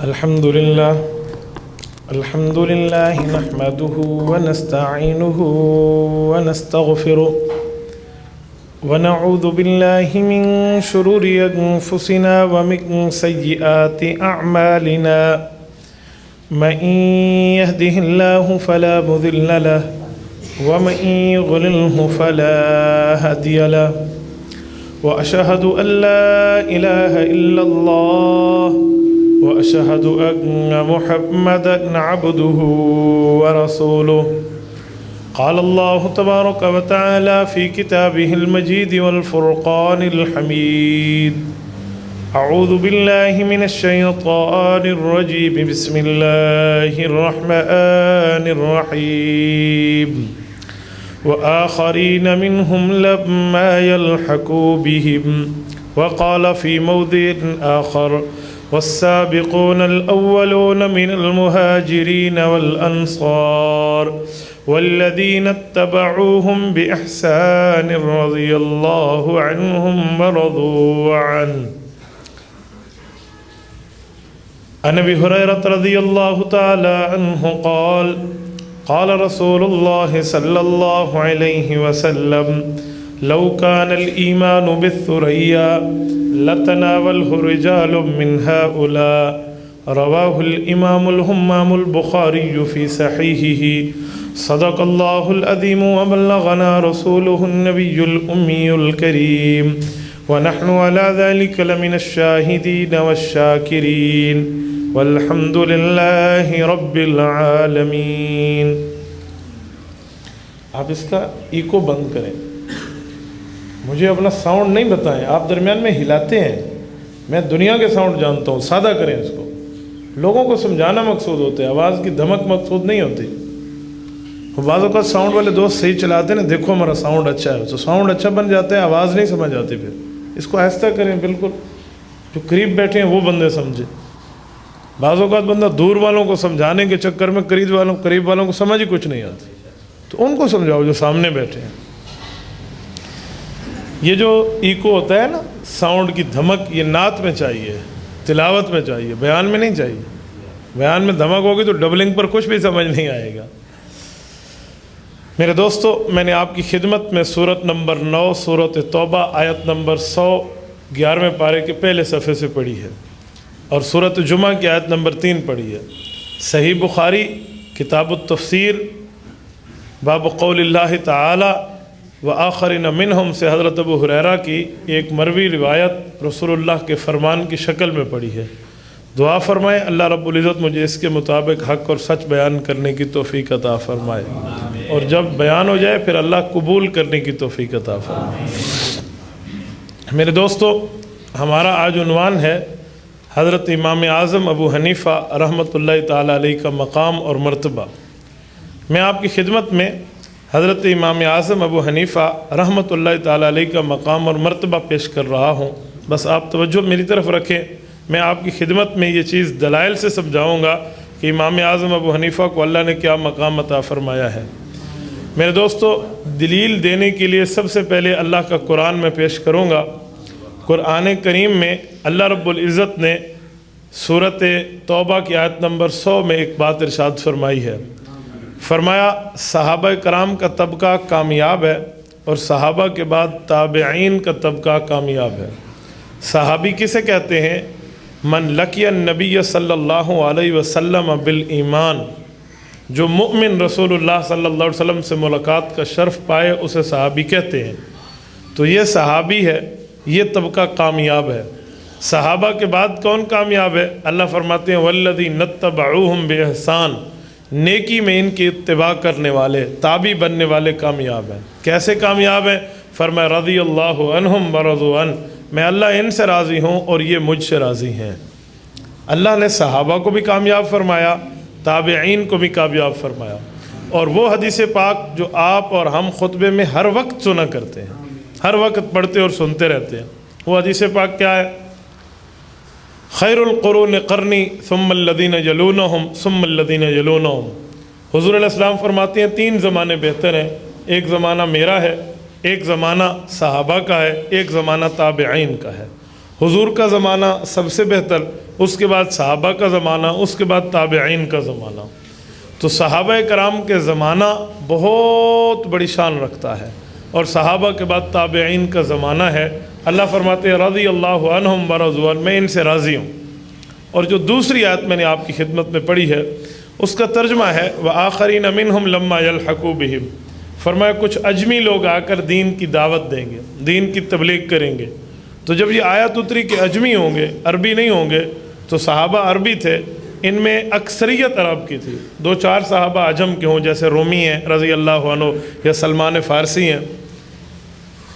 الحمد لله نحمده ونستعينه ونستغفره ونعوذ بالله من شرور أنفسنا ومن سيئات أعمالنا من يهده الله فلا مضل له ومن يضلله فلا هادي له وأشهد أن لا إله إلا الله وأشهد أن محمدًا عبده ورسوله. قال الله تبارك وتعالى في كتابه المجيد والفرقان الحميد: أعوذ بالله من الشيطان الرجيم، بسم الله الرحمن الرحيم. وآخرين منهم لما يلحقوا بهم. وقال في موضع آخر: والسابقون الأولون من المهاجرين والأنصار والذين اتبعوهم بإحسان رضي الله عنهم ورضوا عنه. عن أبي هريرة رضي الله تعالى عنه قال: قال رسول الله صلى الله عليه وسلم: لو كان الإيمان بالثريا لتناوله رجال من هؤلاء. رواه الإمام الهمام البخاري في صحيحه. صدق الله العظيم وبلغنا رسوله النبي الأمي الكريم، ونحن على ذلك لمن الشاهدين والشاكرين، والحمد لله رب العالمین. آپ اس کا ایکو بند کریں، مجھے اپنا ساؤنڈ نہیں بتائیں، آپ درمیان میں ہلاتے ہیں، میں دنیا کے ساؤنڈ جانتا ہوں، سادہ کریں اس کو. لوگوں کو سمجھانا مقصود ہوتا ہے، آواز کی دھمک مقصود نہیں ہوتی. بعض اوقات ساؤنڈ والے دوست صحیح چلاتے ہیں نا، دیکھو ہمارا ساؤنڈ اچھا ہے، تو ساؤنڈ اچھا بن جاتا ہے، آواز نہیں سمجھ آتی. پھر اس کو آہستہ کریں، بالکل جو قریب بیٹھے ہیں وہ بندے سمجھیں. بعض اوقات بندہ دور والوں کو سمجھانے کے چکر میں قریب والوں کو سمجھ ہی کچھ نہیں آتی، تو ان کو سمجھاؤ جو سامنے بیٹھے ہیں. یہ جو ایکو ہوتا ہے نا، ساؤنڈ کی دھمک، یہ نعت میں چاہیے، تلاوت میں چاہیے، بیان میں نہیں چاہیے. بیان میں دھمک ہوگی تو ڈبلنگ پر کچھ بھی سمجھ نہیں آئے گا. میرے دوستو، میں نے آپ کی خدمت میں سورت نمبر 9 سورت توبہ آیت نمبر 111ویں پارے کے پہلے صفحے سے پڑھی ہے، اور سورت جمعہ کی آیت نمبر 3 پڑھی ہے. صحیح بخاری کتاب التفسیر باب قول اللہ تعالی وآخرین منہم سے حضرت ابو ہریرہ کی ایک مروی روایت رسول اللہ کے فرمان کی شکل میں پڑھی ہے. دعا فرمائے اللہ رب العزت مجھے اس کے مطابق حق اور سچ بیان کرنے کی توفیق عطا فرمائے، اور جب بیان ہو جائے پھر اللہ قبول کرنے کی توفیق عطا فرمائے. میرے دوستو، ہمارا آج عنوان ہے حضرت امام اعظم ابو حنیفہ رحمۃ اللہ تعالیٰ علیہ کا مقام اور مرتبہ. میں آپ کی خدمت میں حضرت امام اعظم ابو حنیفہ رحمۃ اللہ تعالیٰ علیہ کا مقام اور مرتبہ پیش کر رہا ہوں. بس آپ توجہ میری طرف رکھیں، میں آپ کی خدمت میں یہ چیز دلائل سے سمجھاؤں گا کہ امام اعظم ابو حنیفہ کو اللہ نے کیا مقام عطا فرمایا ہے. میرے دوستو، دلیل دینے کے لیے سب سے پہلے اللہ کا قرآن میں پیش کروں گا. قرآن کریم میں اللہ رب العزت نے سورت توبہ کی آیت نمبر 100 میں ایک بات ارشاد فرمائی ہے. فرمایا صحابہ کرام کا طبقہ کامیاب ہے، اور صحابہ کے بعد تابعین کا طبقہ کامیاب ہے. صحابی کسے کہتے ہیں؟ من لقی النبی صلی اللہ علیہ وسلم بالایمان، جو مؤمن رسول اللہ صلی اللہ علیہ وسلم سے ملاقات کا شرف پائے اسے صحابی کہتے ہیں. تو یہ صحابی ہے، یہ طبقہ کامیاب ہے. صحابہ کے بعد کون کامیاب ہے؟ اللہ فرماتے ہیں والذین اتبعوہم بإحسان، نیکی میں ان کی اتباع کرنے والے، تابع بننے والے کامیاب ہیں. کیسے کامیاب ہیں؟ فرمایا رضی اللہ عنہم ورضوا عنہ، میں اللہ ان سے راضی ہوں اور یہ مجھ سے راضی ہیں. اللہ نے صحابہ کو بھی کامیاب فرمایا، تابعین کو بھی کامیاب فرمایا. اور وہ حدیث پاک جو آپ اور ہم خطبے میں ہر وقت سنا کرتے ہیں، ہر وقت پڑھتے اور سنتے رہتے ہیں، وہ حدیث پاک کیا ہے؟ خیر القرون قرنی ثم الذین یلونہم ثم الذین یلونہم. حضور علیہ السلام فرماتے ہیں 3 زمانے بہتر ہیں. ایک زمانہ میرا ہے، ایک زمانہ صحابہ کا ہے، ایک زمانہ تابعین کا ہے. حضور کا زمانہ سب سے بہتر، اس کے بعد صحابہ کا زمانہ، اس کے بعد تابعین کا زمانہ۔ تو صحابہ کرام کے زمانہ بہت بڑی شان رکھتا ہے، اور صحابہ کے بعد تابعین کا زمانہ ہے۔ اللہ فرماتے ہیں رضی اللہ عنہم ورضوا عنہ، میں ان سے راضی ہوں۔ اور جو دوسری آیت میں نے آپ کی خدمت میں پڑھی ہے، اس کا ترجمہ ہے وآخرین منہم لما یلحقوا بہم، فرمایا کچھ اجمی لوگ آ کر دین کی دعوت دیں گے، دین کی تبلیغ کریں گے۔ تو جب یہ آیت اتری کہ اجمی ہوں گے، عربی نہیں ہوں گے، تو صحابہ عربی تھے، ان میں اکثریت عرب کی تھی، 2-4 صحابہ عجم کے ہوں، جیسے رومی ہیں رضی اللہ عنہ یا سلمان فارسی ہیں۔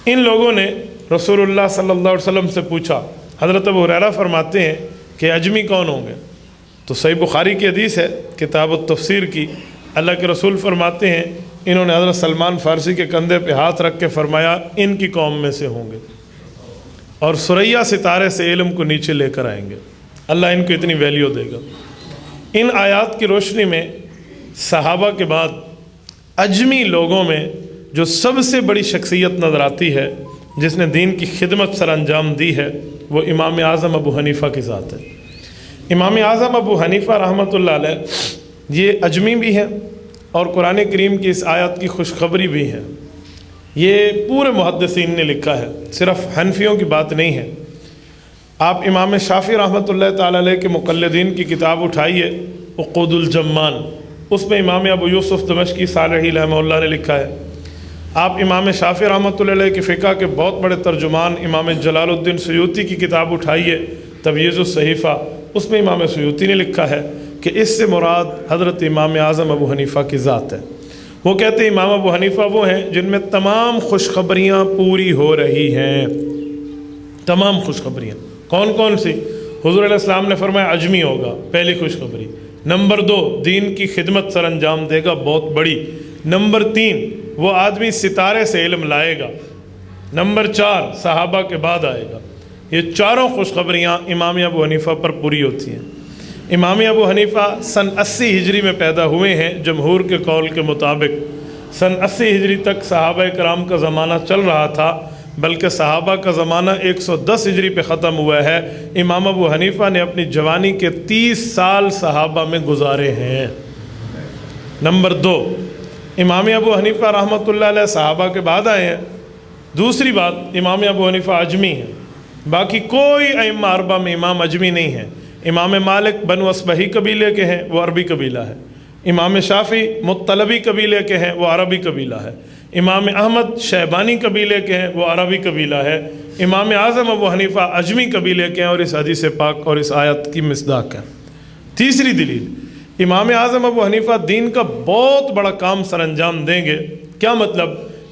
ان لوگوں نے رسول اللہ صلی اللہ علیہ وسلم سے پوچھا، حضرت ابو ہریرہ فرماتے ہیں کہ اجمی کون ہوں گے؟ تو صحیح بخاری کی حدیث ہے کتاب التفسیر کی، اللہ کے رسول فرماتے ہیں انہوں نے حضرت سلمان فارسی کے کندھے پہ ہاتھ رکھ کے فرمایا ان کی قوم میں سے ہوں گے، اور ثریا ستارے سے علم کو نیچے لے کر آئیں گے، اللہ ان کو اتنی ویلیو دے گا۔ ان آیات کی روشنی میں صحابہ کے بعد اجمی لوگوں میں جو سب سے بڑی شخصیت نظر آتی ہے جس نے دین کی خدمت سر انجام دی ہے، وہ امام اعظم ابو حنیفہ کی ذات ہے۔ امام اعظم ابو حنیفہ رحمۃ اللہ علیہ یہ اجمی بھی ہیں، اور قرآن کریم کی اس آیت کی خوشخبری بھی ہے۔ یہ پورے محدثین نے لکھا ہے، صرف حنفیوں کی بات نہیں ہے۔ آپ امام شافعی رحمۃ اللہ تعالی علیہ کے مقلدین کی کتاب اٹھائیے عقود الجمان، اس میں امام ابو یوسف دمشقی صالحی رحمہ اللہ نے لکھا ہے۔ آپ امام شافعی رحمۃ اللہ علیہ کے فقہ کے بہت بڑے ترجمان امام جلال الدین سیوطی کی کتاب اٹھائیے تمییز الصحیفہ، اس میں امام سیوطی نے لکھا ہے کہ اس سے مراد حضرت امام اعظم ابو حنیفہ کی ذات ہے۔ وہ کہتے ہیں امام ابو حنیفہ وہ ہیں جن میں تمام خوشخبریاں پوری ہو رہی ہیں، تمام خوشخبریاں۔ کون کون سی؟ حضور علیہ السلام نے فرمایا اجمی ہوگا، پہلی خوشخبری۔ نمبر 2، دین کی خدمت سر انجام دے گا بہت بڑی۔ نمبر 3، وہ آدمی ستارے سے علم لائے گا۔ نمبر 4، صحابہ کے بعد آئے گا۔ یہ چاروں خوشخبریاں امام ابو حنیفہ پر پوری ہوتی ہیں۔ امام ابو حنیفہ سن 80 ہجری میں پیدا ہوئے ہیں، جمہور کے قول کے مطابق۔ سن 80 ہجری تک صحابہ کرام کا زمانہ چل رہا تھا، بلکہ صحابہ کا زمانہ 110 ہجری پہ ختم ہوا ہے۔ امام ابو حنیفہ نے اپنی جوانی کے 30 سال صحابہ میں گزارے ہیں۔ نمبر 2، امام ابو حنیفہ رحمۃ اللہ علیہ صحابہ کے بعد آئے ہیں۔ دوسری بات، امام ابو حنیفہ اجمی ہیں، باقی کوئی ائمہ اربعہ میں امام اجمی نہیں ہے۔ امام مالک بنو اصبہی قبیلے کے ہیں، وہ عربی قبیلہ ہے۔ امام شافعی مطلبی قبیلے کے ہیں، وہ عربی قبیلہ ہے۔ امام احمد شیبانی قبیلے کے ہیں، وہ عربی قبیلہ ہے۔ امام اعظم ابو حنیفہ اجمی قبیلے کے ہیں، اور اس حدیث پاک اور اس آیت کی مصداق ہے۔ تیسری دلیل، امام اعظم ابو حنیفہ دین کا بہت بڑا کام سر انجام دیں گے۔ کیا مطلب؟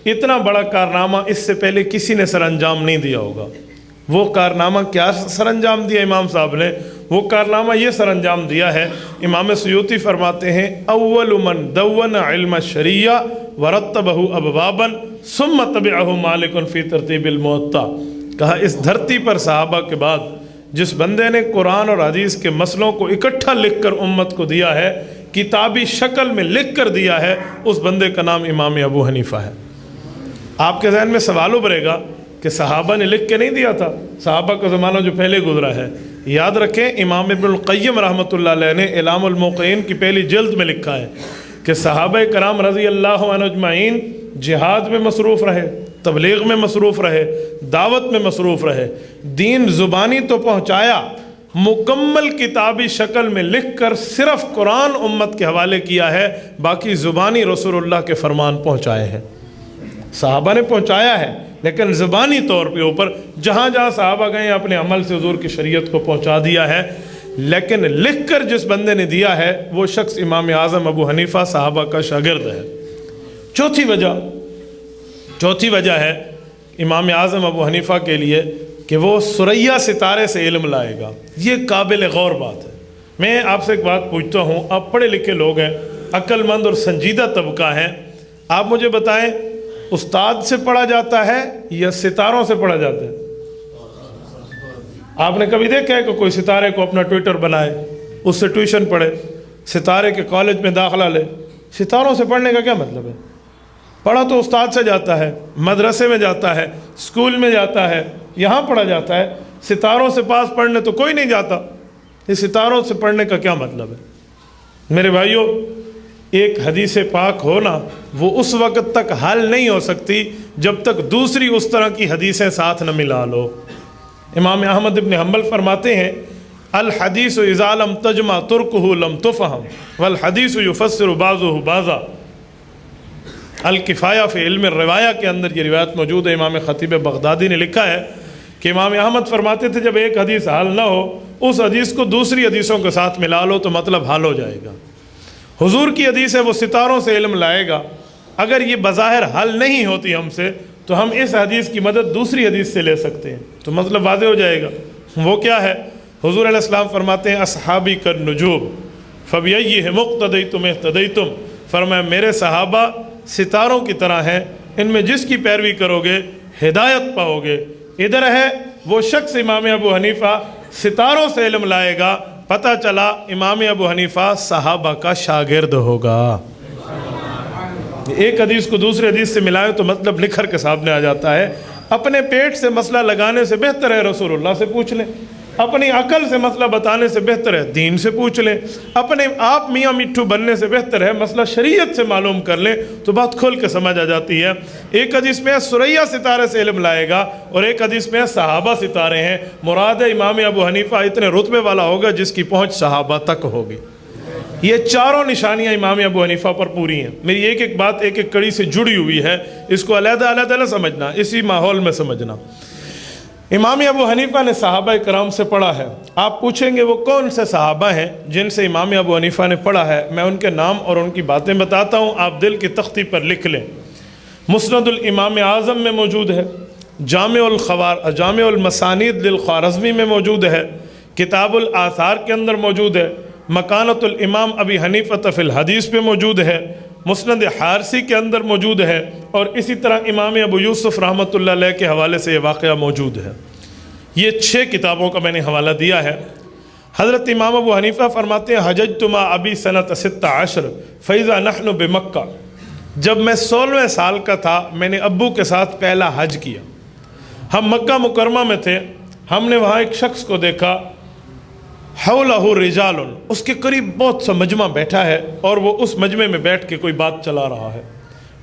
اتنا بڑا کارنامہ اس سے پہلے کسی نے سر انجام نہیں دیا ہوگا۔ وہ کارنامہ کیا سر انجام دیا امام صاحب نے؟ وہ کارنامہ یہ سر انجام دیا ہے، امام سیوطی فرماتے ہیں اول من دون علم الشریعہ ورتبہ ابوابا ثم تبعہ مالک فی ترتیب الموطا۔ کہا اس دھرتی پر صحابہ کے بعد جس بندے نے قرآن اور حدیث کے مسئلوں کو اکٹھا لکھ کر امت کو دیا ہے، کتابی شکل میں لکھ کر دیا ہے، اس بندے کا نام امام ابو حنیفہ ہے۔ آپ کے ذہن میں سوال ابھرے گا کہ صحابہ نے لکھ کے نہیں دیا تھا، صحابہ کا زمانہ جو پہلے گزرا ہے۔ یاد رکھیں امام ابن القیم رحمۃ اللہ علیہ نے اعلام الموقعین کی پہلی جلد میں لکھا ہے کہ صحابہ کرام رضی اللہ عنہ اجمعین جہاد میں مصروف رہے، تبلیغ میں مصروف رہے، دعوت میں مصروف رہے، دین زبانی تو پہنچایا، مکمل کتابی شکل میں لکھ کر صرف قرآن امت کے حوالے کیا ہے، باقی زبانی رسول اللہ کے فرمان پہنچائے ہیں۔ صحابہ نے پہنچایا ہے، لیکن زبانی طور پہ اوپر جہاں جہاں صحابہ گئے اپنے عمل سے حضور کی شریعت کو پہنچا دیا ہے، لیکن لکھ کر جس بندے نے دیا ہے وہ شخص امام اعظم ابو حنیفہ صحابہ کا شاگرد ہے۔ چوتھی وجہ ہے امام اعظم ابو حنیفہ کے لیے کہ وہ ثریا ستارے سے علم لائے گا۔ یہ قابل غور بات ہے۔ میں آپ سے ایک بات پوچھتا ہوں، آپ پڑھے لکھے لوگ ہیں، عقل مند اور سنجیدہ طبقہ ہیں، آپ مجھے بتائیں استاد سے پڑھا جاتا ہے یا ستاروں سے پڑھا جاتا ہے؟ آپ نے کبھی دیکھا ہے کہ کوئی ستارے کو اپنا ٹویٹر بنائے، اس سے ٹیوشن پڑھے، ستارے کے کالج میں داخلہ لے؟ ستاروں سے پڑھنے کا کیا مطلب ہے؟ پڑھا تو استاد سے جاتا ہے، مدرسے میں جاتا ہے، اسکول میں جاتا ہے، یہاں پڑھا جاتا ہے۔ ستاروں سے پاس پڑھنے تو کوئی نہیں جاتا۔ یہ ستاروں سے پڑھنے کا کیا مطلب ہے؟ میرے بھائیوں، ایک حدیث پاک ہو نا، وہ اس وقت تک حل نہیں ہو سکتی جب تک دوسری اس طرح کی حدیثیں ساتھ نہ ملا لو۔ امام احمد بن حنبل فرماتے ہیں الحدیث اذا لم تجمع ترکہ لم تفہم والحدیث یفسر بعضہ بعضا۔ الکفایہ فی علم الروایہ کے اندر یہ روایت موجود ہے۔ امام خطیب بغدادی نے لکھا ہے کہ امام احمد فرماتے تھے جب ایک حدیث حل نہ ہو، اس حدیث کو دوسری حدیثوں کے ساتھ ملا لو تو مطلب حل ہو جائے گا۔ حضور کی حدیث ہے وہ ستاروں سے علم لائے گا، اگر یہ بظاہر حل نہیں ہوتی ہم سے تو ہم اس حدیث کی مدد دوسری حدیث سے لے سکتے ہیں، تو مطلب واضح ہو جائے گا۔ وہ کیا ہے؟ حضور علیہ السلام فرماتے ہیں اصحابی کالنجوم فبأیہم اقتدیتم اہتدیتم، فرمایا میرے صحابہ ستاروں کی طرح ہیں، ان میں جس کی پیروی کرو گے ہدایت پاؤ گے۔ ادھر ہے وہ شخص امام ابو حنیفہ ستاروں سے علم لائے گا، پتہ چلا امام ابو حنیفہ صحابہ کا شاگرد ہوگا۔ ایک حدیث کو دوسری حدیث سے ملائیں تو مطلب نکھر کے سامنے آ جاتا ہے۔ اپنے پیٹ سے مسئلہ لگانے سے بہتر ہے رسول اللہ سے پوچھ لیں، اپنی عقل سے مسئلہ بتانے سے بہتر ہے دین سے پوچھ لیں، اپنے آپ میاں مٹھو بننے سے بہتر ہے مسئلہ شریعت سے معلوم کر لیں، تو بات کھل کے سمجھ آ جاتی ہے۔ ایک حدیث میں سریا ستارے سے علم لائے گا اور ایک حدیث میں صحابہ ستارے ہیں، مراد ہے امام ابو حنیفہ اتنے رتبے والا ہوگا جس کی پہنچ صحابہ تک ہوگی۔ یہ چاروں نشانیاں امام ابو حنیفہ پر پوری ہیں۔ میری ایک ایک بات ایک ایک کڑی سے جڑی ہوئی ہے، اس کو علیحدہ علیحدہ نہ سمجھنا، اسی ماحول میں سمجھنا۔ امام ابو حنیفہ نے صحابہ کرام سے پڑھا ہے۔ آپ پوچھیں گے وہ کون سے صحابہ ہیں جن سے امام ابو حنیفہ نے پڑھا ہے؟ میں ان کے نام اور ان کی باتیں بتاتا ہوں، آپ دل کی تختی پر لکھ لیں۔ مسند الامام اعظم میں موجود ہے، جامع المسانید للخوارزمی میں موجود ہے، کتاب الآثار کے اندر موجود ہے، مکانۃ الامام ابی حنیفہ فی الحدیث پہ موجود ہے، مسند حارثی کے اندر موجود ہے، اور اسی طرح امام ابو یوسف رحمۃ اللہ علیہ کے حوالے سے یہ واقعہ موجود ہے۔ یہ 6 کتابوں کا میں نے حوالہ دیا ہے۔ حضرت امام ابو حنیفہ فرماتے ہیں حججت مع ابی سنۃ 16 فاذا نحن بمکہ، جب میں 16ویں سال کا تھا میں نے ابو کے ساتھ پہلا حج کیا۔ ہم مکہ مکرمہ میں تھے، ہم نے وہاں ایک شخص کو دیکھا، حولہ رجال، اس کے قریب بہت سا مجمع بیٹھا ہے اور وہ اس مجمع میں بیٹھ کے کوئی بات چلا رہا ہے۔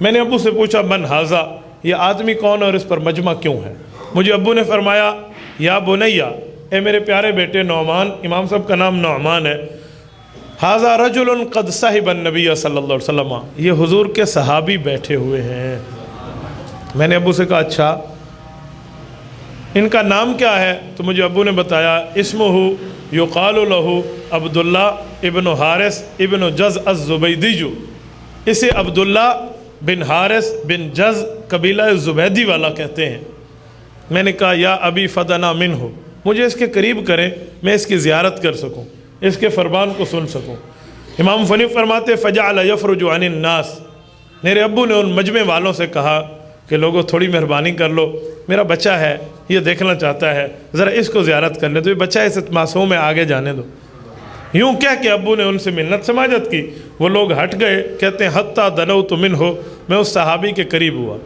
میں نے ابو سے پوچھا من ھذا، یہ آدمی کون ہے اور اس پر مجمع کیوں ہے؟ مجھے ابو نے فرمایا یا بنیا، اے میرے پیارے بیٹے نعمان، امام صاحب کا نام نعمان ہے، ھذا رجل قد صحب النبی صلی اللہ علیہ وسلم، یہ حضور کے صحابی بیٹھے ہوئے ہیں۔ میں نے ابو سے کہا اچھا ان کا نام کیا ہے؟ تو مجھے ابو نے بتایا اسمہ یقال لہ عبداللہ ابن حارث ابن جز الزبیدی، اسے عبداللہ بن حارث بن جز قبیلہ زبیدی والا کہتے ہیں۔ میں نے کہا یا ابی فدنا منہ، مجھے اس کے قریب کریں، میں اس کی زیارت کر سکوں، اس کے فرمان کو سن سکوں۔ امام فنی فرماتے فجعل یفرج عن الناس، میرے ابو نے ان مجمع والوں سے کہا کہ لوگوں تھوڑی مہربانی کر لو، میرا بچہ ہے یہ دیکھنا چاہتا ہے، ذرا اس کو زیارت کر لیں، تو یہ بچہ اس معصوم میں آگے جانے دو۔ یوں کہہ کے ابو نے ان سے منت سماجت کی، وہ لوگ ہٹ گئے۔ کہتے ہیں حتیٰ دنوت منہ، میں اس صحابی کے قریب ہوا،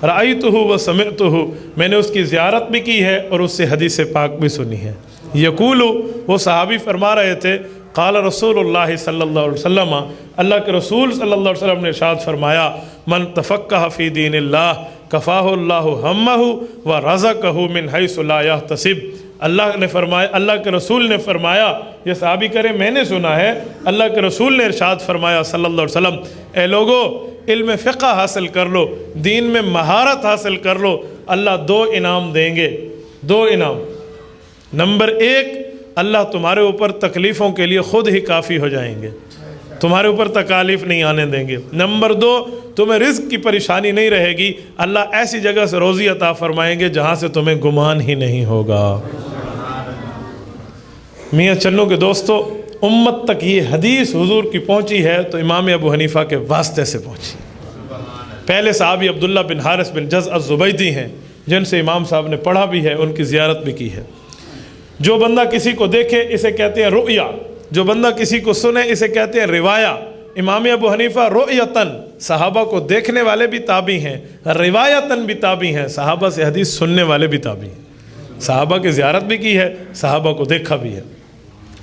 رأیتہ و سمعتہ، میں نے اس کی زیارت بھی کی ہے اور اس سے حدیث پاک بھی سنی ہے۔ یقول، وہ صحابی فرما رہے تھے قال رسول اللہ صلی اللہ علیہ وسلم، اللہ کے رسول صلی اللہ علیہ وسلم نے ارشاد فرمایا من تفقہ فی دین اللہ کفاہ اللہ ہمہ و رزقہ من حیث لا یحتسب۔ اللہ نے فرمایا، اللہ کے رسول نے فرمایا، یہ صحابی کرے میں نے سنا ہے، اللہ کے رسول نے ارشاد فرمایا صلی اللہ علیہ وسلم، اے لوگو علم فقہ حاصل کر لو، دین میں مہارت حاصل کر لو، اللہ 2 انعام دیں گے، 2 انعام۔ نمبر 1، اللہ تمہارے اوپر تکلیفوں کے لیے خود ہی کافی ہو جائیں گے، تمہارے اوپر تکالیف نہیں آنے دیں گے۔ نمبر 2، تمہیں رزق کی پریشانی نہیں رہے گی، اللہ ایسی جگہ سے روزی عطا فرمائیں گے جہاں سے تمہیں گمان ہی نہیں ہوگا۔ میاں چنوں کے دوستو، امت تک یہ حدیث حضور کی پہنچی ہے تو امام ابو حنیفہ کے واسطے سے پہنچی۔ پہلے صحابی عبداللہ بن حارث بن جز الزبیدی ہیں جن سے امام صاحب نے پڑھا بھی ہے، ان کی زیارت بھی کی ہے۔ جو بندہ کسی کو دیکھے اسے کہتے ہیں رؤیا، جو بندہ کسی کو سنے اسے کہتے ہیں روایا۔ امام ابو حنیفہ رؤیتاً، صحابہ کو دیکھنے والے بھی تابعی ہیں، روایتاً بھی تابعی ہیں، صحابہ سے حدیث سننے والے بھی تابعی ہیں، صحابہ کی زیارت بھی کی ہے، صحابہ کو دیکھا بھی ہے۔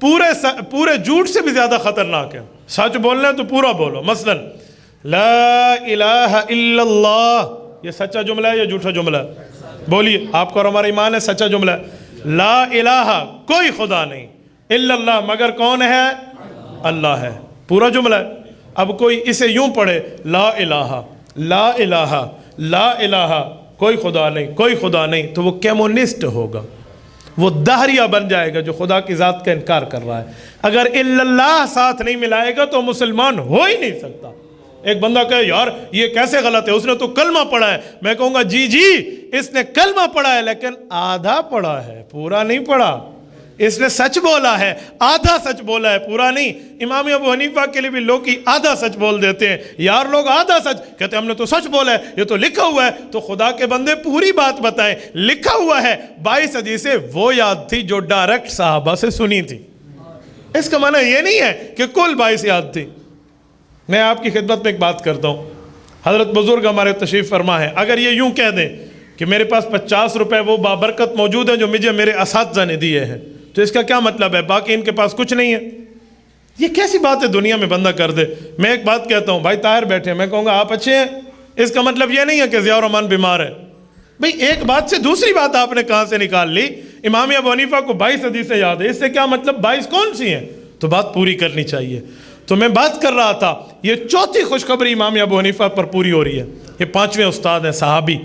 پورے جھوٹ سے بھی زیادہ خطرناک ہے. سچ بولنا ہے تو پورا بولو. مثلا لا الہ الا اللہ، یہ سچا جملہ ہے یا جھوٹا جملہ ہے؟ بولیے. آپ کو اور ہمارا ایمان ہے سچا جملہ ہے. لا الہ کوئی خدا نہیں، الا اللہ مگر کون ہے؟ اللہ ہے. پورا جملہ ہے. اب کوئی اسے یوں پڑھے لا الہ لا الہ لا الہ، کوئی خدا نہیں کوئی خدا نہیں، تو وہ کیمونسٹ ہوگا، وہ دہریہ بن جائے گا جو خدا کی ذات کا انکار کر رہا ہے. اگر الا اللہ ساتھ نہیں ملائے گا تو مسلمان ہو ہی نہیں سکتا. ایک بندہ کہے یار یہ کیسے غلط ہے، اس نے تو کلمہ پڑھا ہے. میں کہوں گا جی اس نے کلمہ پڑھا ہے لیکن آدھا پڑھا ہے، پورا نہیں پڑھا. اس نے سچ بولا ہے، آدھا سچ بولا ہے، پورا نہیں. امام ابو حنیفہ کے لیے بھی لوگ ہی آدھا سچ بول دیتے ہیں. یار لوگ آدھا سچ کہتے ہیں، ہم نے تو سچ بولا ہے، یہ تو لکھا ہوا ہے. تو خدا کے بندے پوری بات بتائیں. لکھا ہوا ہے 22 حدیثیں وہ یاد تھی جو ڈائریکٹ صحابہ سے سنی تھی. اس کا معنی یہ نہیں ہے کہ کل 22 یاد تھی. میں آپ کی خدمت میں ایک بات کرتا ہوں. حضرت بزرگ ہمارے تشریف فرما ہے، اگر یہ یوں کہہ دیں کہ میرے پاس 50 روپے وہ بابرکت موجود ہیں جو مجھے میرے اساتذہ نے دیے ہیں، تو اس کا کیا مطلب ہے؟ باقی ان کے پاس کچھ نہیں ہے. یہ کیسی بات ہے دنیا میں بندہ کر دے. میں ایک بات کہتا ہوں، بھائی طاہر بیٹھے ہیں، میں کہوں گا آپ اچھے ہیں، اس کا مطلب یہ نہیں ہے کہ ضیاء الرحمن بیمار ہے. بھئی ایک بات سے دوسری بات آپ نے کہاں سے نکال لی؟ امام ابو حنیفہ کو 22 حدیثیں یاد ہے، اس سے کیا مطلب 22 کون سی ہیں؟ تو بات پوری کرنی چاہیے. تو میں بات کر رہا تھا، یہ چوتھی خوشخبری امام ابو حنیفہ پر پوری ہو رہی ہے. یہ 5ویں استاد ہیں صحابی.